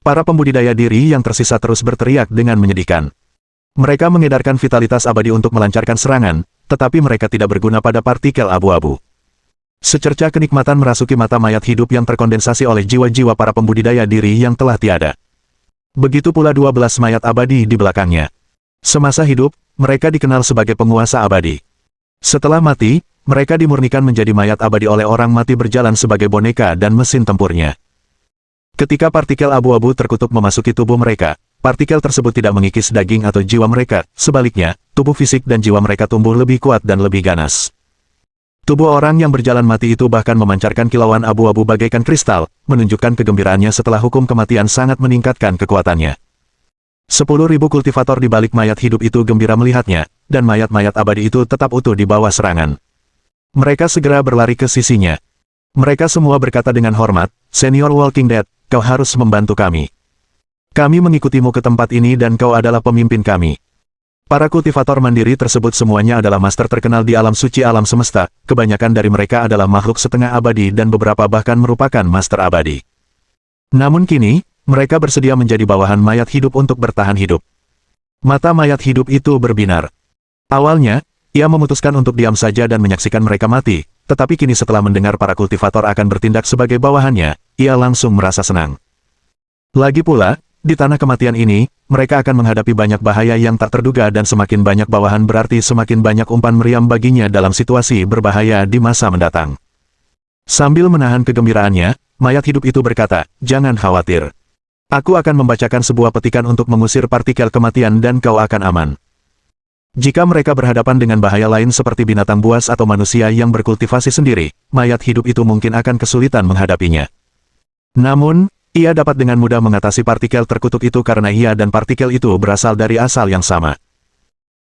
Para pembudidaya diri yang tersisa terus berteriak dengan menyedihkan. Mereka mengedarkan vitalitas abadi untuk melancarkan serangan, tetapi mereka tidak berguna pada partikel abu-abu. Secerca kenikmatan merasuki mata mayat hidup yang terkondensasi oleh jiwa-jiwa para pembudidaya diri yang telah tiada. Begitu pula 12 mayat abadi di belakangnya. Semasa hidup, mereka dikenal sebagai penguasa abadi. Setelah mati, mereka dimurnikan menjadi mayat abadi oleh orang mati berjalan sebagai boneka dan mesin tempurnya. Ketika partikel abu-abu terkutuk memasuki tubuh mereka, partikel tersebut tidak mengikis daging atau jiwa mereka, sebaliknya, tubuh fisik dan jiwa mereka tumbuh lebih kuat dan lebih ganas. Tubuh orang yang berjalan mati itu bahkan memancarkan kilauan abu-abu bagaikan kristal, menunjukkan kegembiraannya setelah hukum kematian sangat meningkatkan kekuatannya. 10.000 kultivator di balik mayat hidup itu gembira melihatnya, dan mayat-mayat abadi itu tetap utuh di bawah serangan. Mereka segera berlari ke sisinya. Mereka semua berkata dengan hormat, "Senior Walking Dead, kau harus membantu kami. Kami mengikutimu ke tempat ini dan kau adalah pemimpin kami." Para kultivator mandiri tersebut semuanya adalah master terkenal di alam suci alam semesta, kebanyakan dari mereka adalah makhluk setengah abadi dan beberapa bahkan merupakan master abadi. Namun kini, mereka bersedia menjadi bawahan mayat hidup untuk bertahan hidup. Mata mayat hidup itu berbinar. Awalnya, ia memutuskan untuk diam saja dan menyaksikan mereka mati, tetapi kini setelah mendengar para kultivator akan bertindak sebagai bawahannya, ia langsung merasa senang. Lagi pula, di tanah kematian ini, mereka akan menghadapi banyak bahaya yang tak terduga dan semakin banyak bawahan berarti semakin banyak umpan meriam baginya dalam situasi berbahaya di masa mendatang. Sambil menahan kegembiraannya, mayat hidup itu berkata, "Jangan khawatir. Aku akan membacakan sebuah petikan untuk mengusir partikel kematian dan kau akan aman." Jika mereka berhadapan dengan bahaya lain seperti binatang buas atau manusia yang berkultivasi sendiri, mayat hidup itu mungkin akan kesulitan menghadapinya. Namun, ia dapat dengan mudah mengatasi partikel terkutuk itu karena ia dan partikel itu berasal dari asal yang sama.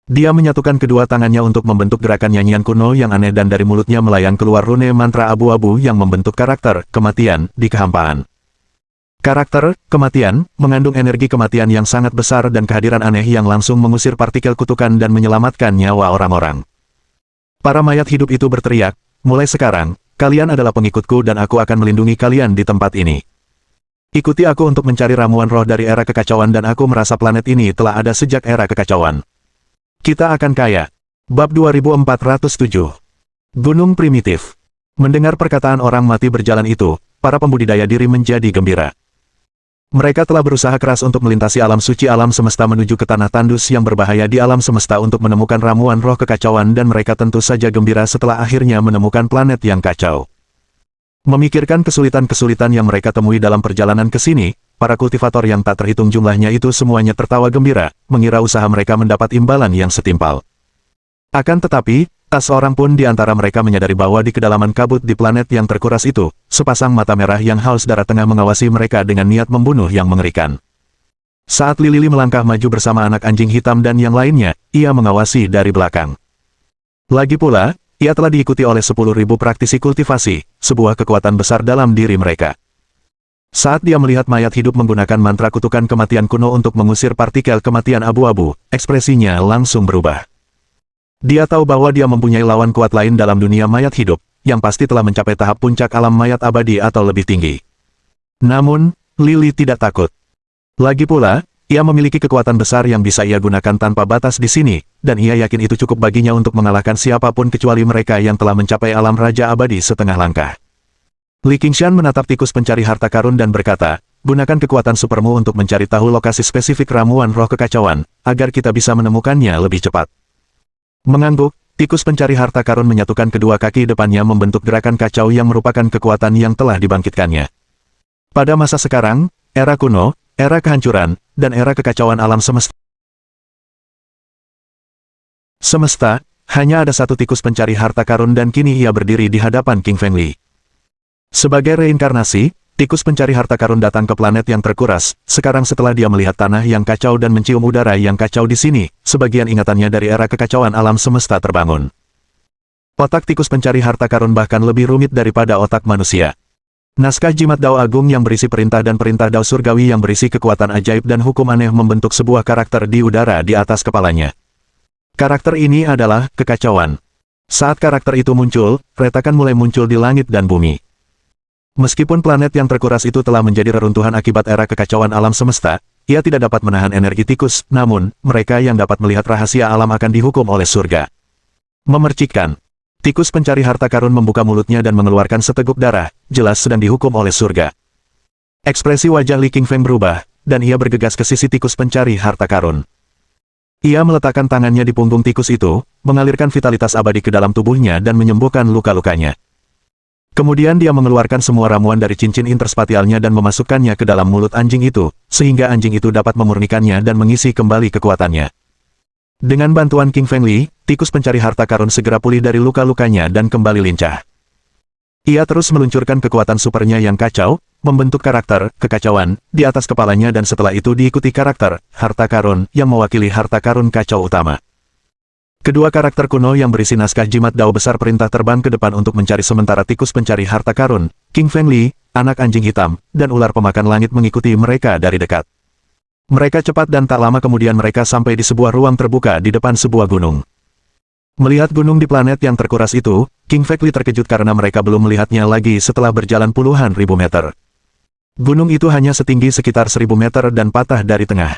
Dia menyatukan kedua tangannya untuk membentuk gerakan nyanyian kuno yang aneh dan dari mulutnya melayang keluar rune mantra abu-abu yang membentuk karakter kematian di kehampaan. Karakter kematian mengandung energi kematian yang sangat besar dan kehadiran aneh yang langsung mengusir partikel kutukan dan menyelamatkan nyawa orang-orang. Para mayat hidup itu berteriak, "Mulai sekarang, kalian adalah pengikutku dan aku akan melindungi kalian di tempat ini. Ikuti aku untuk mencari ramuan roh dari era kekacauan dan aku merasa planet ini telah ada sejak era kekacauan. Kita akan kaya." Bab 2407. Gunung Primitif. Mendengar perkataan orang mati berjalan itu, para pembudidaya diri menjadi gembira. Mereka telah berusaha keras untuk melintasi alam suci alam semesta menuju ke tanah tandus yang berbahaya di alam semesta untuk menemukan ramuan roh kekacauan dan mereka tentu saja gembira setelah akhirnya menemukan planet yang kacau. Memikirkan kesulitan-kesulitan yang mereka temui dalam perjalanan ke sini, para kultivator yang tak terhitung jumlahnya itu semuanya tertawa gembira, mengira usaha mereka mendapat imbalan yang setimpal. Akan tetapi, tak seorang pun di antara mereka menyadari bahwa di kedalaman kabut di planet yang terkuras itu, sepasang mata merah yang haus darah tengah mengawasi mereka dengan niat membunuh yang mengerikan. Saat Lili melangkah maju bersama anak anjing hitam dan yang lainnya, ia mengawasi dari belakang. Lagi pula, ia telah diikuti oleh 10.000 praktisi kultivasi, sebuah kekuatan besar dalam diri mereka. Saat dia melihat mayat hidup menggunakan mantra kutukan kematian kuno untuk mengusir partikel kematian abu-abu, ekspresinya langsung berubah. Dia tahu bahwa dia mempunyai lawan kuat lain dalam dunia mayat hidup, yang pasti telah mencapai tahap puncak alam mayat abadi atau lebih tinggi. Namun, Lili tidak takut. Lagi pula, ia memiliki kekuatan besar yang bisa ia gunakan tanpa batas di sini, dan ia yakin itu cukup baginya untuk mengalahkan siapapun kecuali mereka yang telah mencapai alam raja abadi setengah langkah. Li Qingshan menatap tikus pencari harta karun dan berkata, "Gunakan kekuatan supermu untuk mencari tahu lokasi spesifik ramuan roh kekacauan, agar kita bisa menemukannya lebih cepat." Mengangguk, tikus pencari harta karun menyatukan kedua kaki depannya membentuk gerakan kacau yang merupakan kekuatan yang telah dibangkitkannya. Pada masa sekarang, era kuno, era kehancuran, dan era kekacauan alam semesta, hanya ada satu tikus pencari harta karun dan kini ia berdiri di hadapan King Fengli. Sebagai reinkarnasi, tikus pencari harta karun datang ke planet yang terkuras, sekarang setelah dia melihat tanah yang kacau dan mencium udara yang kacau di sini, sebagian ingatannya dari era kekacauan alam semesta terbangun. Otak tikus pencari harta karun bahkan lebih rumit daripada otak manusia. Naskah jimat Dao Agung yang berisi perintah dan perintah Dao Surgawi yang berisi kekuatan ajaib dan hukum aneh membentuk sebuah karakter di udara di atas kepalanya. Karakter ini adalah kekacauan. Saat karakter itu muncul, retakan mulai muncul di langit dan bumi. Meskipun planet yang terkuras itu telah menjadi reruntuhan akibat era kekacauan alam semesta, ia tidak dapat menahan energi tikus, namun, mereka yang dapat melihat rahasia alam akan dihukum oleh surga. Memercikkan. Tikus pencari harta karun membuka mulutnya dan mengeluarkan seteguk darah, jelas sedang dihukum oleh surga. Ekspresi wajah Li Qingfeng berubah, dan ia bergegas ke sisi tikus pencari harta karun. Ia meletakkan tangannya di punggung tikus itu, mengalirkan vitalitas abadi ke dalam tubuhnya dan menyembuhkan luka-lukanya. Kemudian dia mengeluarkan semua ramuan dari cincin interspatialnya dan memasukkannya ke dalam mulut anjing itu, sehingga anjing itu dapat memurnikannya dan mengisi kembali kekuatannya. Dengan bantuan King Fengli, tikus pencari harta karun segera pulih dari luka-lukanya dan kembali lincah. Ia terus meluncurkan kekuatan supernya yang kacau, membentuk karakter kekacauan di atas kepalanya dan setelah itu diikuti karakter harta karun yang mewakili harta karun kacau utama. Kedua karakter kuno yang berisi naskah jimat Dao besar perintah terbang ke depan untuk mencari sementara tikus pencari harta karun, King Feng Li, anak anjing hitam, dan ular pemakan langit mengikuti mereka dari dekat. Mereka cepat dan tak lama kemudian mereka sampai di sebuah ruang terbuka di depan sebuah gunung. Melihat gunung di planet yang terkuras itu, King Feng Li terkejut karena mereka belum melihatnya lagi setelah berjalan puluhan ribu meter. Gunung itu hanya setinggi sekitar 1000 meter dan patah dari tengah.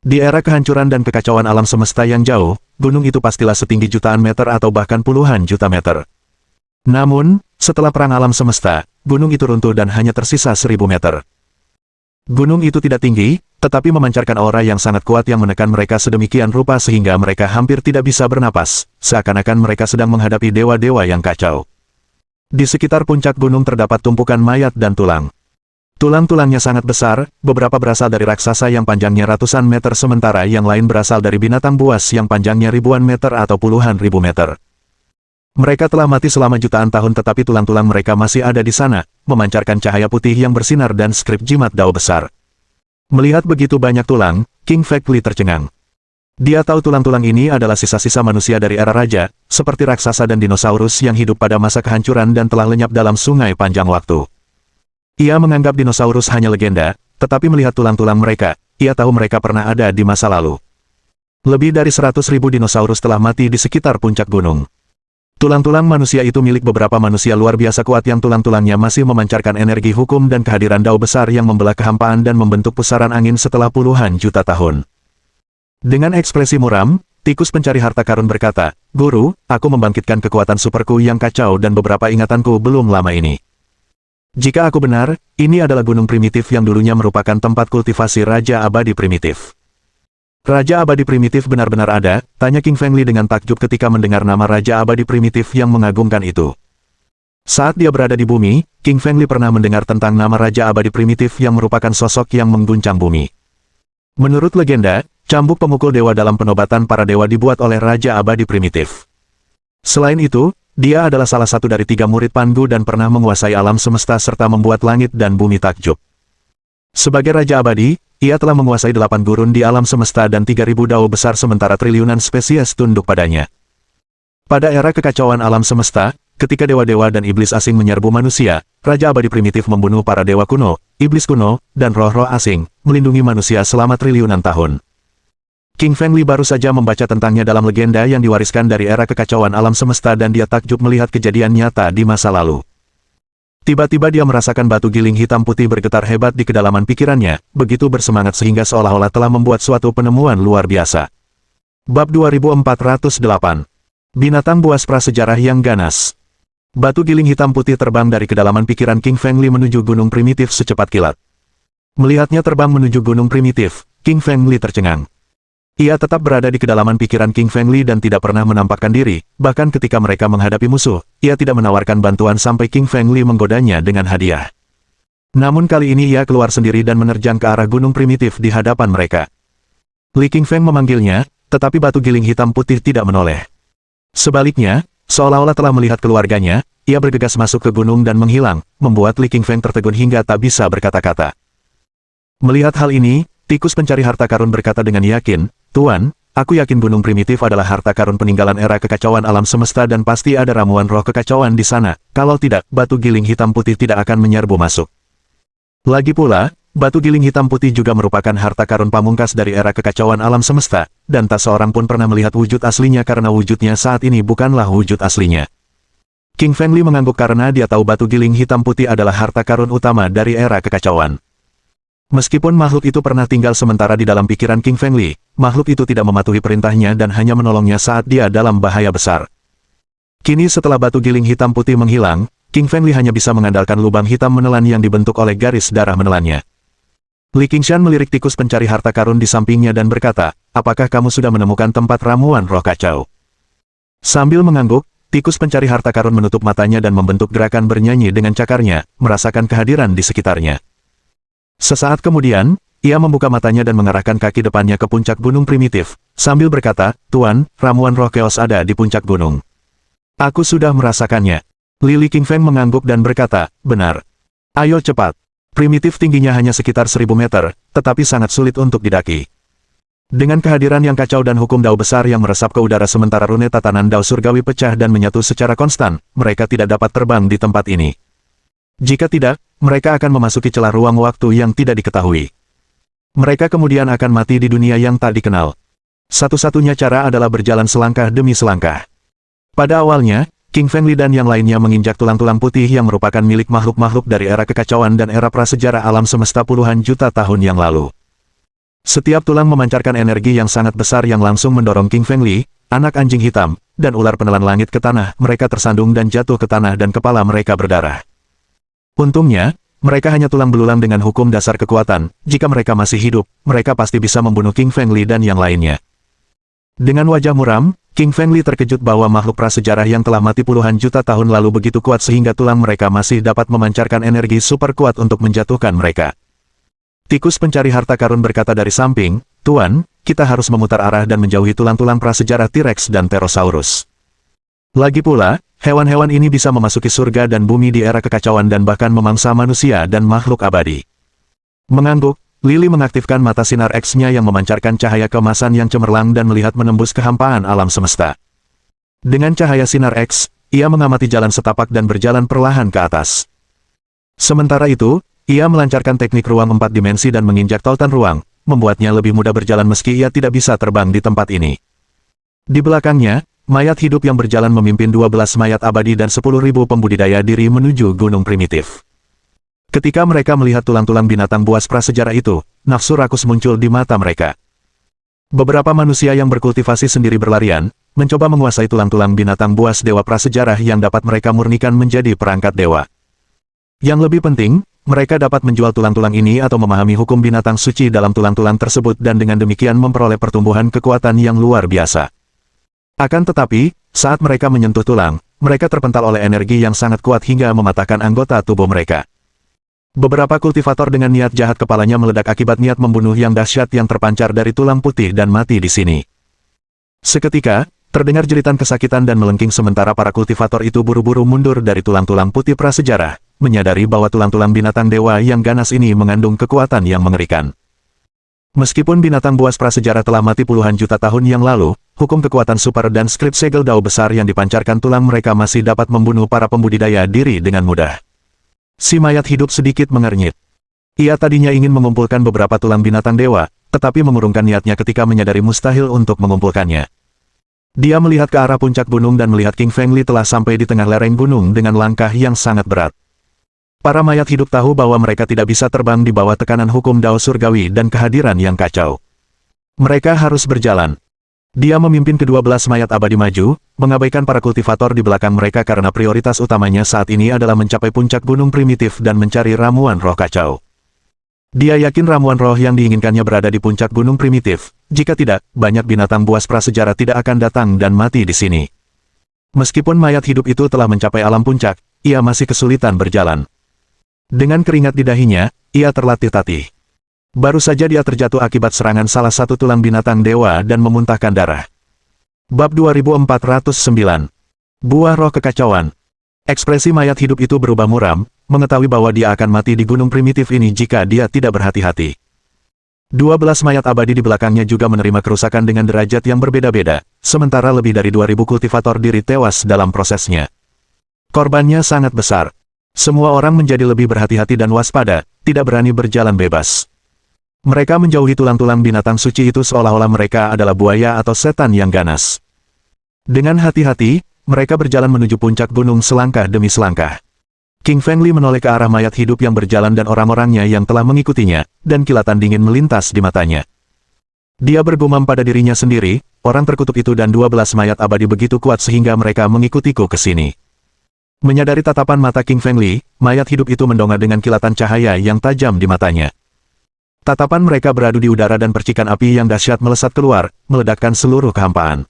Di era kehancuran dan kekacauan alam semesta yang jauh, gunung itu pastilah setinggi jutaan meter atau bahkan puluhan juta meter. Namun, setelah perang alam semesta, gunung itu runtuh dan hanya tersisa 1000 meter. Gunung itu tidak tinggi, tetapi memancarkan aura yang sangat kuat yang menekan mereka sedemikian rupa sehingga mereka hampir tidak bisa bernapas, seakan-akan mereka sedang menghadapi dewa-dewa yang kacau. Di sekitar puncak gunung terdapat tumpukan mayat dan tulang. Tulang-tulangnya sangat besar, beberapa berasal dari raksasa yang panjangnya ratusan meter sementara yang lain berasal dari binatang buas yang panjangnya ribuan meter atau puluhan ribu meter. Mereka telah mati selama jutaan tahun tetapi tulang-tulang mereka masih ada di sana, memancarkan cahaya putih yang bersinar dan skrip jimat Dao besar. Melihat begitu banyak tulang, King Feng Li tercengang. Dia tahu tulang-tulang ini adalah sisa-sisa manusia dari era raja, seperti raksasa dan dinosaurus yang hidup pada masa kehancuran dan telah lenyap dalam sungai panjang waktu. Ia menganggap dinosaurus hanya legenda, tetapi melihat tulang-tulang mereka, ia tahu mereka pernah ada di masa lalu. Lebih dari 100.000 dinosaurus telah mati di sekitar puncak gunung. Tulang-tulang manusia itu milik beberapa manusia luar biasa kuat yang tulang-tulangnya masih memancarkan energi hukum dan kehadiran Dao besar yang membelah kehampaan dan membentuk pusaran angin setelah puluhan juta tahun. Dengan ekspresi muram, tikus pencari harta karun berkata, "Guru, aku membangkitkan kekuatan superku yang kacau dan beberapa ingatanku belum lama ini. Jika aku benar, ini adalah gunung primitif yang dulunya merupakan tempat kultivasi Raja Abadi Primitif." "Raja Abadi Primitif benar-benar ada?" tanya King Feng Li dengan takjub ketika mendengar nama Raja Abadi Primitif yang mengagumkan itu. Saat dia berada di bumi, King Feng Li pernah mendengar tentang nama Raja Abadi Primitif yang merupakan sosok yang mengguncang bumi. Menurut legenda, cambuk pemukul dewa dalam penobatan para dewa dibuat oleh Raja Abadi Primitif. Selain itu, dia adalah salah satu dari 3 murid Pangu dan pernah menguasai alam semesta serta membuat langit dan bumi takjub. Sebagai Raja Abadi, ia telah menguasai 8 gurun di alam semesta dan 3000 dao besar sementara triliunan spesies tunduk padanya. Pada era kekacauan alam semesta, ketika dewa-dewa dan iblis asing menyerbu manusia, Raja Abadi Primitif membunuh para dewa kuno, iblis kuno, dan roh-roh asing, melindungi manusia selama triliunan tahun. King Feng Li baru saja membaca tentangnya dalam legenda yang diwariskan dari era kekacauan alam semesta dan dia takjub melihat kejadian nyata di masa lalu. Tiba-tiba dia merasakan batu giling hitam putih bergetar hebat di kedalaman pikirannya, begitu bersemangat sehingga seolah-olah telah membuat suatu penemuan luar biasa. Bab 2408. Binatang buas prasejarah yang ganas. Batu giling hitam putih terbang dari kedalaman pikiran King Feng Li menuju gunung primitif secepat kilat. Melihatnya terbang menuju gunung primitif, King Feng Li tercengang. Ia tetap berada di kedalaman pikiran King Feng Li dan tidak pernah menampakkan diri, bahkan ketika mereka menghadapi musuh, ia tidak menawarkan bantuan sampai King Feng Li menggodanya dengan hadiah. Namun kali ini ia keluar sendiri dan menerjang ke arah gunung primitif di hadapan mereka. Li King Feng memanggilnya, tetapi batu giling hitam putih tidak menoleh. Sebaliknya, seolah-olah telah melihat keluarganya, ia bergegas masuk ke gunung dan menghilang, membuat Li King Feng tertegun hingga tak bisa berkata-kata. Melihat hal ini, tikus pencari harta karun berkata dengan yakin, "Tuan, aku yakin gunung primitif adalah harta karun peninggalan era kekacauan alam semesta dan pasti ada ramuan roh kekacauan di sana, kalau tidak, batu giling hitam putih tidak akan menyerbu masuk. Lagi pula, batu giling hitam putih juga merupakan harta karun pamungkas dari era kekacauan alam semesta, dan tak seorang pun pernah melihat wujud aslinya karena wujudnya saat ini bukanlah wujud aslinya." King Feng Li mengangguk karena dia tahu batu giling hitam putih adalah harta karun utama dari era kekacauan. Meskipun makhluk itu pernah tinggal sementara di dalam pikiran King Feng Li, makhluk itu tidak mematuhi perintahnya dan hanya menolongnya saat dia dalam bahaya besar. Kini setelah batu giling hitam putih menghilang, King Feng Li hanya bisa mengandalkan lubang hitam menelan yang dibentuk oleh garis darah menelannya. Li Qingshan melirik tikus pencari harta karun di sampingnya dan berkata, "Apakah kamu sudah menemukan tempat ramuan roh kacau?" Sambil mengangguk, tikus pencari harta karun menutup matanya dan membentuk gerakan bernyanyi dengan cakarnya, merasakan kehadiran di sekitarnya. Sesaat kemudian, ia membuka matanya dan mengarahkan kaki depannya ke puncak gunung primitif, sambil berkata, "Tuan, ramuan roh chaos ada di puncak gunung. Aku sudah merasakannya." Li King Feng mengangguk dan berkata, "Benar. Ayo cepat." Primitif tingginya hanya sekitar 1000 meter, tetapi sangat sulit untuk didaki. Dengan kehadiran yang kacau dan hukum dao besar yang meresap ke udara sementara rune tatanan dao surgawi pecah dan menyatu secara konstan, mereka tidak dapat terbang di tempat ini. Jika tidak, mereka akan memasuki celah ruang waktu yang tidak diketahui. Mereka kemudian akan mati di dunia yang tak dikenal. Satu-satunya cara adalah berjalan selangkah demi selangkah. Pada awalnya, King Fengli dan yang lainnya menginjak tulang-tulang putih yang merupakan milik makhluk-makhluk dari era kekacauan dan era prasejarah alam semesta puluhan juta tahun yang lalu. Setiap tulang memancarkan energi yang sangat besar yang langsung mendorong King Fengli, anak anjing hitam, dan ular penelan langit ke tanah. Mereka tersandung dan jatuh ke tanah dan kepala mereka berdarah. Untungnya, mereka hanya tulang belulang dengan hukum dasar kekuatan. Jika mereka masih hidup, mereka pasti bisa membunuh King Fengli dan yang lainnya. Dengan wajah muram, King Fengli terkejut bahwa makhluk prasejarah yang telah mati puluhan juta tahun lalu begitu kuat sehingga tulang mereka masih dapat memancarkan energi super kuat untuk menjatuhkan mereka. Tikus pencari harta karun berkata dari samping, "Tuan, kita harus memutar arah dan menjauhi tulang-tulang prasejarah T-Rex dan Pterosaurus. Lagi pula, hewan-hewan ini bisa memasuki surga dan bumi di era kekacauan dan bahkan memangsa manusia dan makhluk abadi." Mengangguk, Lily mengaktifkan mata sinar X-nya yang memancarkan cahaya keemasan yang cemerlang dan melihat menembus kehampaan alam semesta. Dengan cahaya sinar X, ia mengamati jalan setapak dan berjalan perlahan ke atas. Sementara itu, ia melancarkan teknik ruang 4 dimensi dan menginjak tautan ruang, membuatnya lebih mudah berjalan meski ia tidak bisa terbang di tempat ini. Di belakangnya, mayat hidup yang berjalan memimpin 12 mayat abadi dan 10.000 pembudidaya diri menuju gunung primitif. Ketika mereka melihat tulang-tulang binatang buas prasejarah itu, nafsu rakus muncul di mata mereka. Beberapa manusia yang berkultivasi sendiri berlarian, mencoba menguasai tulang-tulang binatang buas dewa prasejarah yang dapat mereka murnikan menjadi perangkat dewa. Yang lebih penting, mereka dapat menjual tulang-tulang ini atau memahami hukum binatang suci dalam tulang-tulang tersebut dan dengan demikian memperoleh pertumbuhan kekuatan yang luar biasa. Akan tetapi, saat mereka menyentuh tulang, mereka terpental oleh energi yang sangat kuat hingga mematahkan anggota tubuh mereka. Beberapa kultivator dengan niat jahat kepalanya meledak akibat niat membunuh yang dahsyat yang terpancar dari tulang putih dan mati di sini. Seketika, terdengar jeritan kesakitan dan melengking sementara para kultivator itu buru-buru mundur dari tulang-tulang putih prasejarah, menyadari bahwa tulang-tulang binatang dewa yang ganas ini mengandung kekuatan yang mengerikan. Meskipun binatang buas prasejarah telah mati puluhan juta tahun yang lalu, hukum kekuatan super dan skrip segel dao besar yang dipancarkan tulang mereka masih dapat membunuh para pembudidaya diri dengan mudah. Si mayat hidup sedikit mengernyit. Ia tadinya ingin mengumpulkan beberapa tulang binatang dewa, tetapi mengurungkan niatnya ketika menyadari mustahil untuk mengumpulkannya. Dia melihat ke arah puncak gunung dan melihat King Fengli telah sampai di tengah lereng gunung dengan langkah yang sangat berat. Para mayat hidup tahu bahwa mereka tidak bisa terbang di bawah tekanan hukum dao surgawi dan kehadiran yang kacau. Mereka harus berjalan. Dia memimpin ke-12 mayat abadi maju, mengabaikan para kultivator di belakang mereka karena prioritas utamanya saat ini adalah mencapai puncak gunung primitif dan mencari ramuan roh kacau. Dia yakin ramuan roh yang diinginkannya berada di puncak gunung primitif, jika tidak, banyak binatang buas prasejarah tidak akan datang dan mati di sini. Meskipun mayat hidup itu telah mencapai alam puncak, ia masih kesulitan berjalan. Dengan keringat di dahinya, ia terlatih-tatih. Baru saja dia terjatuh akibat serangan salah satu tulang binatang dewa dan memuntahkan darah. Bab 2409. Buah Roh Kekacauan. Ekspresi mayat hidup itu berubah muram, mengetahui bahwa dia akan mati di gunung primitif ini jika dia tidak berhati-hati. 12 mayat abadi di belakangnya juga menerima kerusakan dengan derajat yang berbeda-beda, sementara lebih dari 2000 kultivator diri tewas dalam prosesnya. Korbannya sangat besar. Semua orang menjadi lebih berhati-hati dan waspada, tidak berani berjalan bebas. Mereka menjauhi tulang-tulang binatang suci itu seolah-olah mereka adalah buaya atau setan yang ganas. Dengan hati-hati, mereka berjalan menuju puncak gunung selangkah demi selangkah. King Fengli menoleh ke arah mayat hidup yang berjalan dan orang-orangnya yang telah mengikutinya, dan kilatan dingin melintas di matanya. Dia bergumam pada dirinya sendiri, orang terkutuk itu dan 12 mayat abadi begitu kuat sehingga mereka mengikutiku ke sini. Menyadari tatapan mata King Fengli, mayat hidup itu mendongak dengan kilatan cahaya yang tajam di matanya. Tatapan mereka beradu di udara dan percikan api yang dahsyat melesat keluar, meledakkan seluruh kehampaan.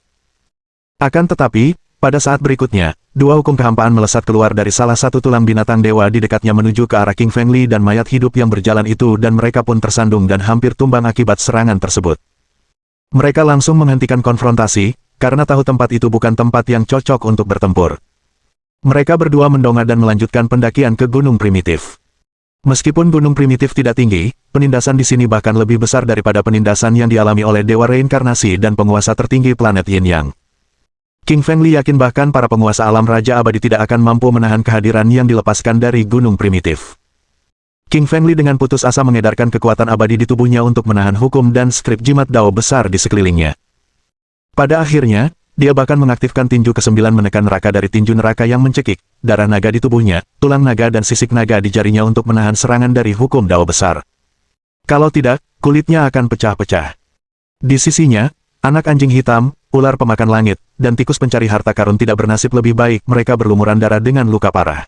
Akan tetapi, pada saat berikutnya, dua hukum kehampaan melesat keluar dari salah satu tulang binatang dewa di dekatnya menuju ke arah King Fengli dan mayat hidup yang berjalan itu dan mereka pun tersandung dan hampir tumbang akibat serangan tersebut. Mereka langsung menghentikan konfrontasi, karena tahu tempat itu bukan tempat yang cocok untuk bertempur. Mereka berdua mendongak dan melanjutkan pendakian ke gunung primitif. Meskipun gunung primitif tidak tinggi, penindasan di sini bahkan lebih besar daripada penindasan yang dialami oleh Dewa Reinkarnasi dan penguasa tertinggi planet Yin Yang. King Fengli yakin bahkan para penguasa alam Raja Abadi tidak akan mampu menahan kehadiran yang dilepaskan dari gunung primitif. King Fengli dengan putus asa mengedarkan kekuatan abadi di tubuhnya untuk menahan hukum dan skrip jimat Dao besar di sekelilingnya. Pada akhirnya, dia bahkan mengaktifkan tinju ke-9 menekan neraka dari tinju neraka yang mencekik, darah naga di tubuhnya, tulang naga dan sisik naga di jarinya untuk menahan serangan dari hukum Dao besar. Kalau tidak, kulitnya akan pecah-pecah. Di sisinya, anak anjing hitam, ular pemakan langit, dan tikus pencari harta karun tidak bernasib lebih baik, mereka berlumuran darah dengan luka parah.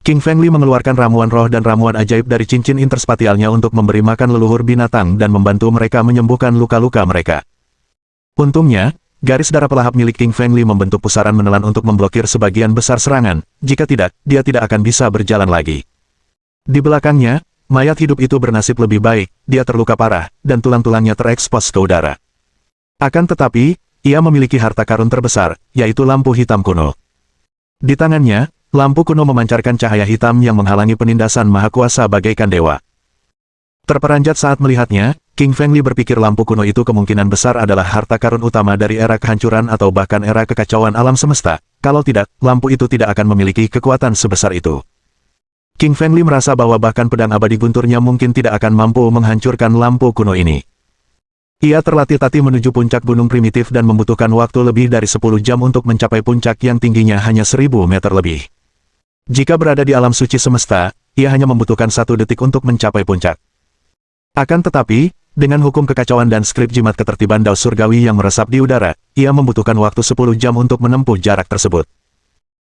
King Fengli mengeluarkan ramuan roh dan ramuan ajaib dari cincin interspatialnya untuk memberi makan leluhur binatang dan membantu mereka menyembuhkan luka-luka mereka. Untungnya, garis darah pelahap milik King Fengli membentuk pusaran menelan untuk memblokir sebagian besar serangan, jika tidak, dia tidak akan bisa berjalan lagi. Di belakangnya, mayat hidup itu bernasib lebih baik, dia terluka parah, dan tulang-tulangnya terekspos ke udara. Akan tetapi, ia memiliki harta karun terbesar, yaitu lampu hitam kuno. Di tangannya, lampu kuno memancarkan cahaya hitam yang menghalangi penindasan maha kuasa bagaikan dewa. Terperanjat saat melihatnya, King Fengli berpikir lampu kuno itu kemungkinan besar adalah harta karun utama dari era kehancuran atau bahkan era kekacauan alam semesta. Kalau tidak, lampu itu tidak akan memiliki kekuatan sebesar itu. King Fengli merasa bahwa bahkan pedang abadi gunturnya mungkin tidak akan mampu menghancurkan lampu kuno ini. Ia terlatih-tatih menuju puncak gunung primitif dan membutuhkan waktu lebih dari 10 jam untuk mencapai puncak yang tingginya hanya 1000 meter lebih. Jika berada di alam suci semesta, ia hanya membutuhkan 1 detik untuk mencapai puncak. Akan tetapi, dengan hukum kekacauan dan skrip jimat ketertiban Dao surgawi yang meresap di udara, ia membutuhkan waktu 10 jam untuk menempuh jarak tersebut.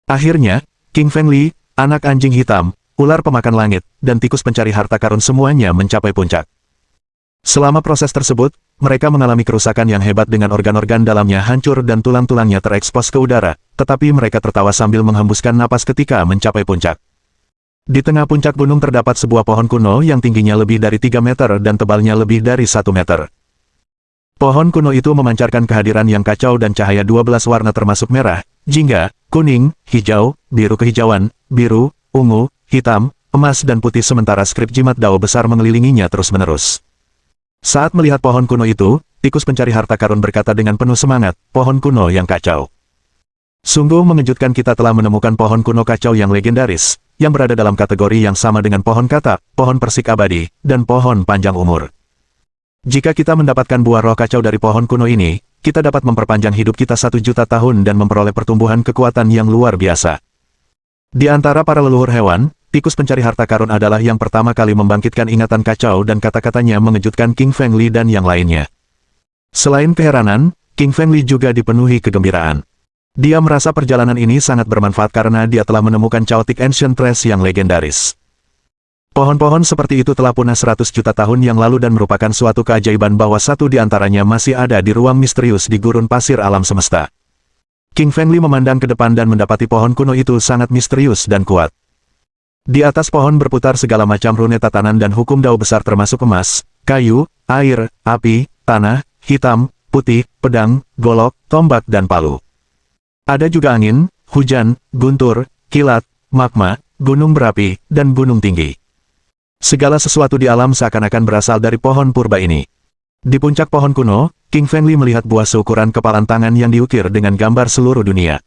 Akhirnya, King Fengli, anak anjing hitam, ular pemakan langit, dan tikus pencari harta karun semuanya mencapai puncak. Selama proses tersebut, mereka mengalami kerusakan yang hebat dengan organ-organ dalamnya hancur dan tulang-tulangnya terekspos ke udara, tetapi mereka tertawa sambil menghembuskan napas ketika mencapai puncak. Di tengah puncak gunung terdapat sebuah pohon kuno yang tingginya lebih dari 3 meter dan tebalnya lebih dari 1 meter. Pohon kuno itu memancarkan kehadiran yang kacau dan cahaya 12 warna termasuk merah, jingga, kuning, hijau, biru kehijauan, biru, ungu, hitam, emas dan putih sementara skrip jimat Dao besar mengelilinginya terus-menerus. Saat melihat pohon kuno itu, tikus pencari harta karun berkata dengan penuh semangat, pohon kuno yang kacau. Sungguh mengejutkan kita telah menemukan pohon kuno kacau yang legendaris, yang berada dalam kategori yang sama dengan pohon katak, pohon persik abadi, dan pohon panjang umur. Jika kita mendapatkan buah roh kacau dari pohon kuno ini, kita dapat memperpanjang hidup kita 1 juta tahun dan memperoleh pertumbuhan kekuatan yang luar biasa. Di antara para leluhur hewan, tikus pencari harta karun adalah yang pertama kali membangkitkan ingatan kacau dan kata-katanya mengejutkan King Fengli dan yang lainnya. Selain keheranan, King Fengli juga dipenuhi kegembiraan. Dia merasa perjalanan ini sangat bermanfaat karena dia telah menemukan Chaotic Ancient Trees yang legendaris. Pohon-pohon seperti itu telah punah 100 juta tahun yang lalu dan merupakan suatu keajaiban bahwa satu di antaranya masih ada di ruang misterius di gurun pasir alam semesta. King Fengli memandang ke depan dan mendapati pohon kuno itu sangat misterius dan kuat. Di atas pohon berputar segala macam rune tatanan dan hukum Dao besar termasuk emas, kayu, air, api, tanah, hitam, putih, pedang, golok, tombak dan palu. Ada juga angin, hujan, guntur, kilat, magma, gunung berapi, dan gunung tinggi. Segala sesuatu di alam seakan-akan berasal dari pohon purba ini. Di puncak pohon kuno, King Fengli melihat buah seukuran kepalan tangan yang diukir dengan gambar seluruh dunia.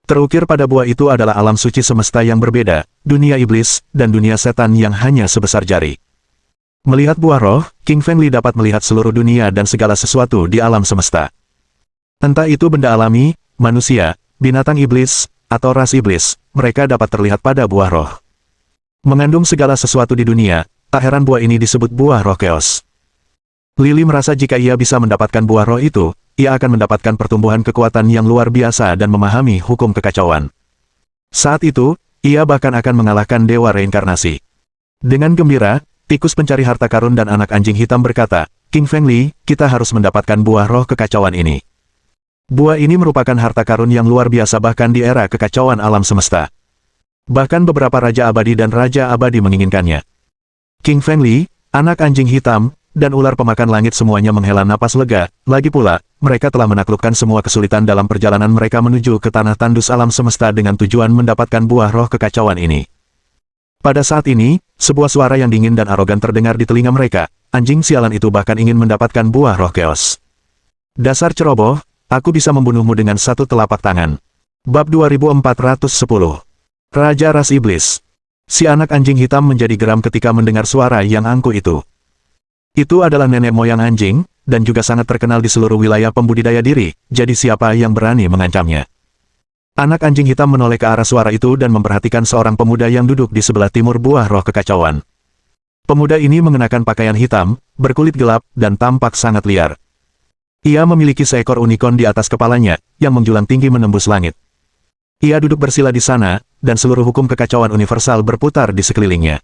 Terukir pada buah itu adalah alam suci semesta yang berbeda, dunia iblis, dan dunia setan yang hanya sebesar jari. Melihat buah roh, King Fengli dapat melihat seluruh dunia dan segala sesuatu di alam semesta. Entah itu benda alami, manusia, binatang iblis, atau ras iblis, mereka dapat terlihat pada buah roh. Mengandung segala sesuatu di dunia, tak heran buah ini disebut buah roh Chaos. Lily merasa jika ia bisa mendapatkan buah roh itu, ia akan mendapatkan pertumbuhan kekuatan yang luar biasa dan memahami hukum kekacauan. Saat itu, ia bahkan akan mengalahkan Dewa Reinkarnasi. Dengan gembira, tikus pencari harta karun dan anak anjing hitam berkata, King Fengli, kita harus mendapatkan buah roh kekacauan ini. Buah ini merupakan harta karun yang luar biasa bahkan di era kekacauan alam semesta. Bahkan beberapa Raja Abadi dan Raja Abadi menginginkannya. King Fengli, anak anjing hitam, dan ular pemakan langit semuanya menghela napas lega, lagi pula, mereka telah menaklukkan semua kesulitan dalam perjalanan mereka menuju ke tanah tandus alam semesta dengan tujuan mendapatkan buah roh kekacauan ini. Pada saat ini, sebuah suara yang dingin dan arogan terdengar di telinga mereka. Anjing sialan itu bahkan ingin mendapatkan buah roh Chaos. Dasar ceroboh, aku bisa membunuhmu dengan satu telapak tangan. Bab 2410. Raja Ras Iblis. Si anak anjing hitam menjadi geram ketika mendengar suara yang angkuh itu. Itu adalah nenek moyang anjing, dan juga sangat terkenal di seluruh wilayah pembudidaya diri, jadi siapa yang berani mengancamnya? Anak anjing hitam menoleh ke arah suara itu dan memperhatikan seorang pemuda yang duduk di sebelah timur buah roh kekacauan. Pemuda ini mengenakan pakaian hitam, berkulit gelap, dan tampak sangat liar. Ia memiliki seekor unicorn di atas kepalanya, yang menjulang tinggi menembus langit. Ia duduk bersila di sana, dan seluruh hukum kekacauan universal berputar di sekelilingnya.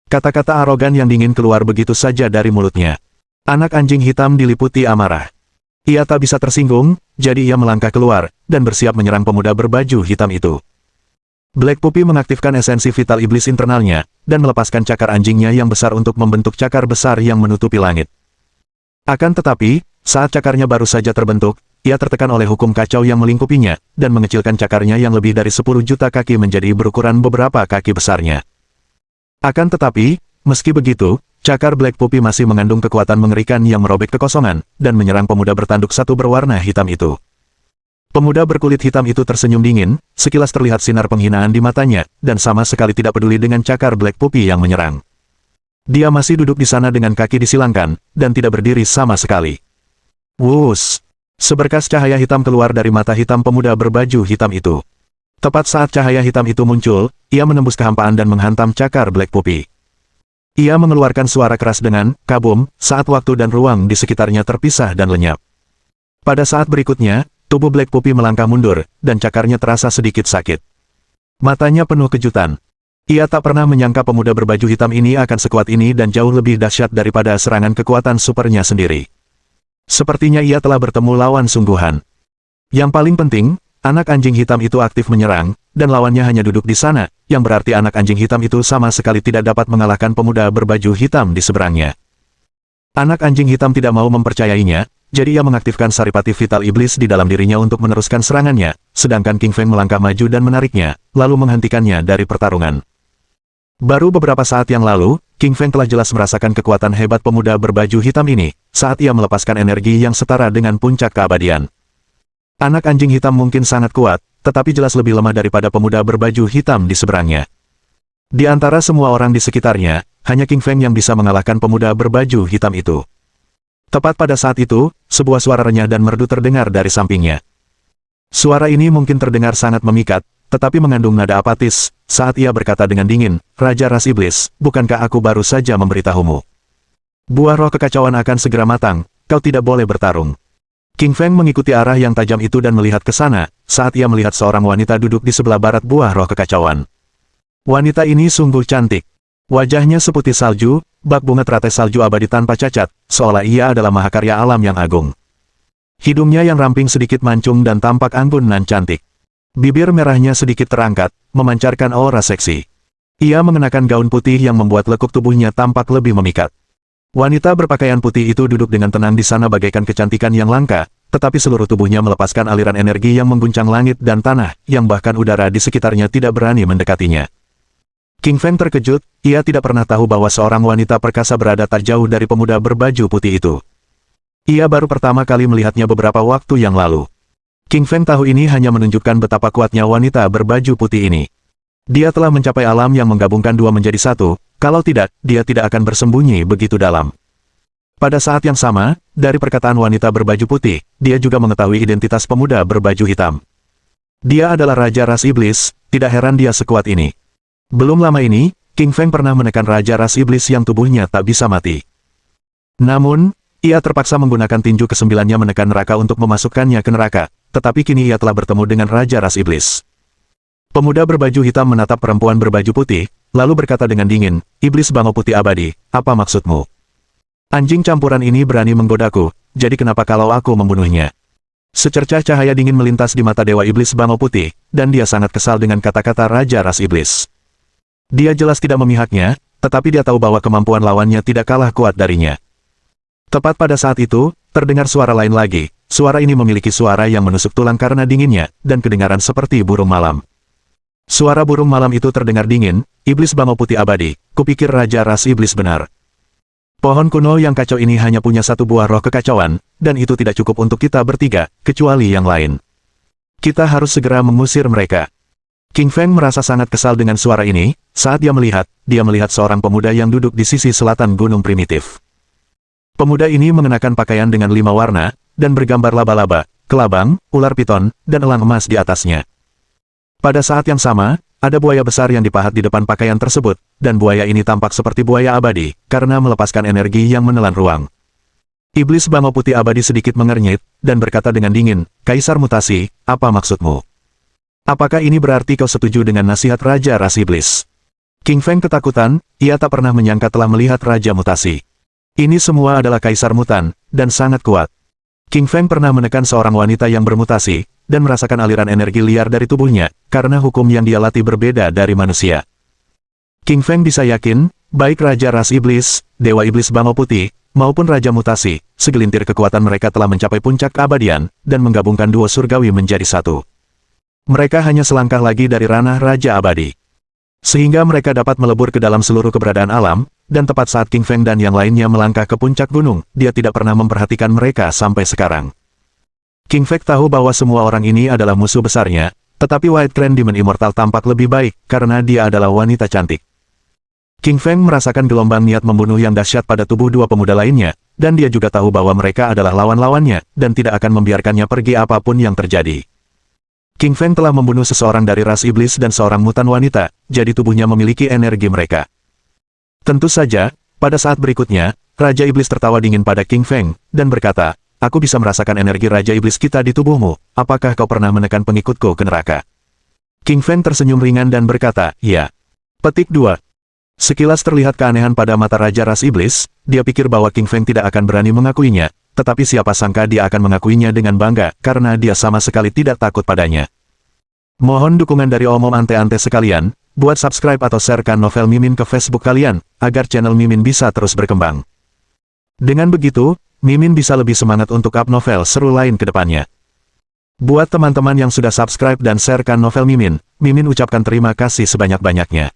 Kata-kata arogan yang dingin keluar begitu saja dari mulutnya. Anak anjing hitam diliputi amarah. Ia tak bisa tersinggung, jadi ia melangkah keluar, dan bersiap menyerang pemuda berbaju hitam itu. Black Puppy mengaktifkan esensi vital iblis internalnya, dan melepaskan cakar anjingnya yang besar untuk membentuk cakar besar yang menutupi langit. Akan tetapi, saat cakarnya baru saja terbentuk, ia tertekan oleh hukum kacau yang melingkupinya, dan mengecilkan cakarnya yang lebih dari 10 juta kaki menjadi berukuran beberapa kaki besarnya. Akan tetapi, meski begitu, cakar Black Puppy masih mengandung kekuatan mengerikan yang merobek kekosongan, dan menyerang pemuda bertanduk satu berwarna hitam itu. Pemuda berkulit hitam itu tersenyum dingin, sekilas terlihat sinar penghinaan di matanya, dan sama sekali tidak peduli dengan cakar Black Puppy yang menyerang. Dia masih duduk di sana dengan kaki disilangkan, dan tidak berdiri sama sekali. Wuss! Seberkas cahaya hitam keluar dari mata hitam pemuda berbaju hitam itu. Tepat saat cahaya hitam itu muncul, ia menembus kehampaan dan menghantam cakar Black Puppy. Ia mengeluarkan suara keras dengan kabum, saat waktu dan ruang di sekitarnya terpisah dan lenyap. Pada saat berikutnya, tubuh Black Puppy melangkah mundur, dan cakarnya terasa sedikit sakit. Matanya penuh kejutan. Ia tak pernah menyangka pemuda berbaju hitam ini akan sekuat ini dan jauh lebih dahsyat daripada serangan kekuatan supernya sendiri. Sepertinya ia telah bertemu lawan sungguhan. Yang paling penting, anak anjing hitam itu aktif menyerang, dan lawannya hanya duduk di sana, yang berarti anak anjing hitam itu sama sekali tidak dapat mengalahkan pemuda berbaju hitam di seberangnya. Anak anjing hitam tidak mau mempercayainya, jadi ia mengaktifkan saripati vital iblis di dalam dirinya untuk meneruskan serangannya, sedangkan King Feng melangkah maju dan menariknya, lalu menghentikannya dari pertarungan. Baru beberapa saat yang lalu, King Feng telah jelas merasakan kekuatan hebat pemuda berbaju hitam ini, saat ia melepaskan energi yang setara dengan puncak keabadian. Anak anjing hitam mungkin sangat kuat, tetapi jelas lebih lemah daripada pemuda berbaju hitam di seberangnya. Di antara semua orang di sekitarnya, hanya King Feng yang bisa mengalahkan pemuda berbaju hitam itu. Tepat pada saat itu, sebuah suara renyah dan merdu terdengar dari sampingnya. Suara ini mungkin terdengar sangat memikat, tetapi mengandung nada apatis, saat ia berkata dengan dingin, Raja Ras Iblis, bukankah aku baru saja memberitahumu? Buah roh kekacauan akan segera matang, kau tidak boleh bertarung. King Feng mengikuti arah yang tajam itu dan melihat ke sana, saat ia melihat seorang wanita duduk di sebelah barat buah roh kekacauan. Wanita ini sungguh cantik. Wajahnya seputih salju, bak bunga teratai salju abadi tanpa cacat, seolah ia adalah mahakarya alam yang agung. Hidungnya yang ramping sedikit mancung dan tampak anggun dan cantik. Bibir merahnya sedikit terangkat, memancarkan aura seksi. Ia mengenakan gaun putih yang membuat lekuk tubuhnya tampak lebih memikat. Wanita berpakaian putih itu duduk dengan tenang di sana bagaikan kecantikan yang langka, tetapi seluruh tubuhnya melepaskan aliran energi yang mengguncang langit dan tanah, yang bahkan udara di sekitarnya tidak berani mendekatinya. King Feng terkejut, ia tidak pernah tahu bahwa seorang wanita perkasa berada tak jauh dari pemuda berbaju putih itu. Ia baru pertama kali melihatnya beberapa waktu yang lalu. King Feng tahu ini hanya menunjukkan betapa kuatnya wanita berbaju putih ini. Dia telah mencapai alam yang menggabungkan dua menjadi satu, kalau tidak, dia tidak akan bersembunyi begitu dalam. Pada saat yang sama, dari perkataan wanita berbaju putih, dia juga mengetahui identitas pemuda berbaju hitam. Dia adalah Raja Ras Iblis, tidak heran dia sekuat ini. Belum lama ini, King Feng pernah menekan Raja Ras Iblis yang tubuhnya tak bisa mati. Namun, ia terpaksa menggunakan tinju kesembilannya menekan neraka untuk memasukkannya ke neraka, tetapi kini ia telah bertemu dengan Raja Ras Iblis. Pemuda berbaju hitam menatap perempuan berbaju putih, lalu berkata dengan dingin, Iblis Bango Putih Abadi, apa maksudmu? Anjing campuran ini berani menggodaku, jadi kenapa kalau aku membunuhnya? Secercah cahaya dingin melintas di mata Dewa Iblis Bango Putih, dan dia sangat kesal dengan kata-kata Raja Ras Iblis. Dia jelas tidak memihaknya, tetapi dia tahu bahwa kemampuan lawannya tidak kalah kuat darinya. Tepat pada saat itu, terdengar suara lain lagi. Suara ini memiliki suara yang menusuk tulang karena dinginnya, dan kedengaran seperti burung malam. Suara burung malam itu terdengar dingin, iblis bangau putih abadi, kupikir Raja Ras Iblis benar. Pohon kuno yang kacau ini hanya punya satu buah roh kekacauan, dan itu tidak cukup untuk kita bertiga, kecuali yang lain. Kita harus segera mengusir mereka. King Feng merasa sangat kesal dengan suara ini, saat dia melihat seorang pemuda yang duduk di sisi selatan gunung primitif. Pemuda ini mengenakan pakaian dengan 5 warna, dan bergambar laba-laba, kelabang, ular piton, dan elang emas di atasnya. Pada saat yang sama, ada buaya besar yang dipahat di depan pakaian tersebut, dan buaya ini tampak seperti buaya abadi, karena melepaskan energi yang menelan ruang. Iblis bangau putih abadi sedikit mengernyit, dan berkata dengan dingin, "Kaisar mutasi, apa maksudmu? Apakah ini berarti kau setuju dengan nasihat Raja Ras Iblis?" King Feng ketakutan, ia tak pernah menyangka telah melihat Raja Mutasi. Ini semua adalah Kaisar Mutan, dan sangat kuat. King Feng pernah menekan seorang wanita yang bermutasi, dan merasakan aliran energi liar dari tubuhnya, karena hukum yang dia latih berbeda dari manusia. King Feng bisa yakin, baik Raja Ras Iblis, Dewa Iblis Bangau Putih, maupun Raja Mutasi, segelintir kekuatan mereka telah mencapai puncak keabadian, dan menggabungkan duo surgawi menjadi satu. Mereka hanya selangkah lagi dari ranah Raja Abadi. Sehingga mereka dapat melebur ke dalam seluruh keberadaan alam, dan tepat saat King Feng dan yang lainnya melangkah ke puncak gunung, dia tidak pernah memperhatikan mereka sampai sekarang. King Feng tahu bahwa semua orang ini adalah musuh besarnya, tetapi White Crane Demon Immortal tampak lebih baik, karena dia adalah wanita cantik. King Feng merasakan gelombang niat membunuh yang dahsyat pada tubuh dua pemuda lainnya, dan dia juga tahu bahwa mereka adalah lawan-lawannya, dan tidak akan membiarkannya pergi apapun yang terjadi. King Feng telah membunuh seseorang dari ras iblis dan seorang mutan wanita, jadi tubuhnya memiliki energi mereka. Tentu saja, pada saat berikutnya, Raja Iblis tertawa dingin pada King Feng, dan berkata, "Aku bisa merasakan energi Raja Iblis kita di tubuhmu, apakah kau pernah menekan pengikutku ke neraka?" King Feng tersenyum ringan dan berkata, "Ya." Petik 2. Sekilas terlihat keanehan pada mata Raja Ras Iblis, dia pikir bahwa King Feng tidak akan berani mengakuinya, tetapi siapa sangka dia akan mengakuinya dengan bangga, karena dia sama sekali tidak takut padanya. Mohon dukungan dari omom ante-ante sekalian, buat subscribe atau sharekan novel Mimin ke Facebook kalian, agar channel Mimin bisa terus berkembang. Dengan begitu, Mimin bisa lebih semangat untuk up novel seru lain ke depannya. Buat teman-teman yang sudah subscribe dan sharekan novel Mimin, Mimin ucapkan terima kasih sebanyak-banyaknya.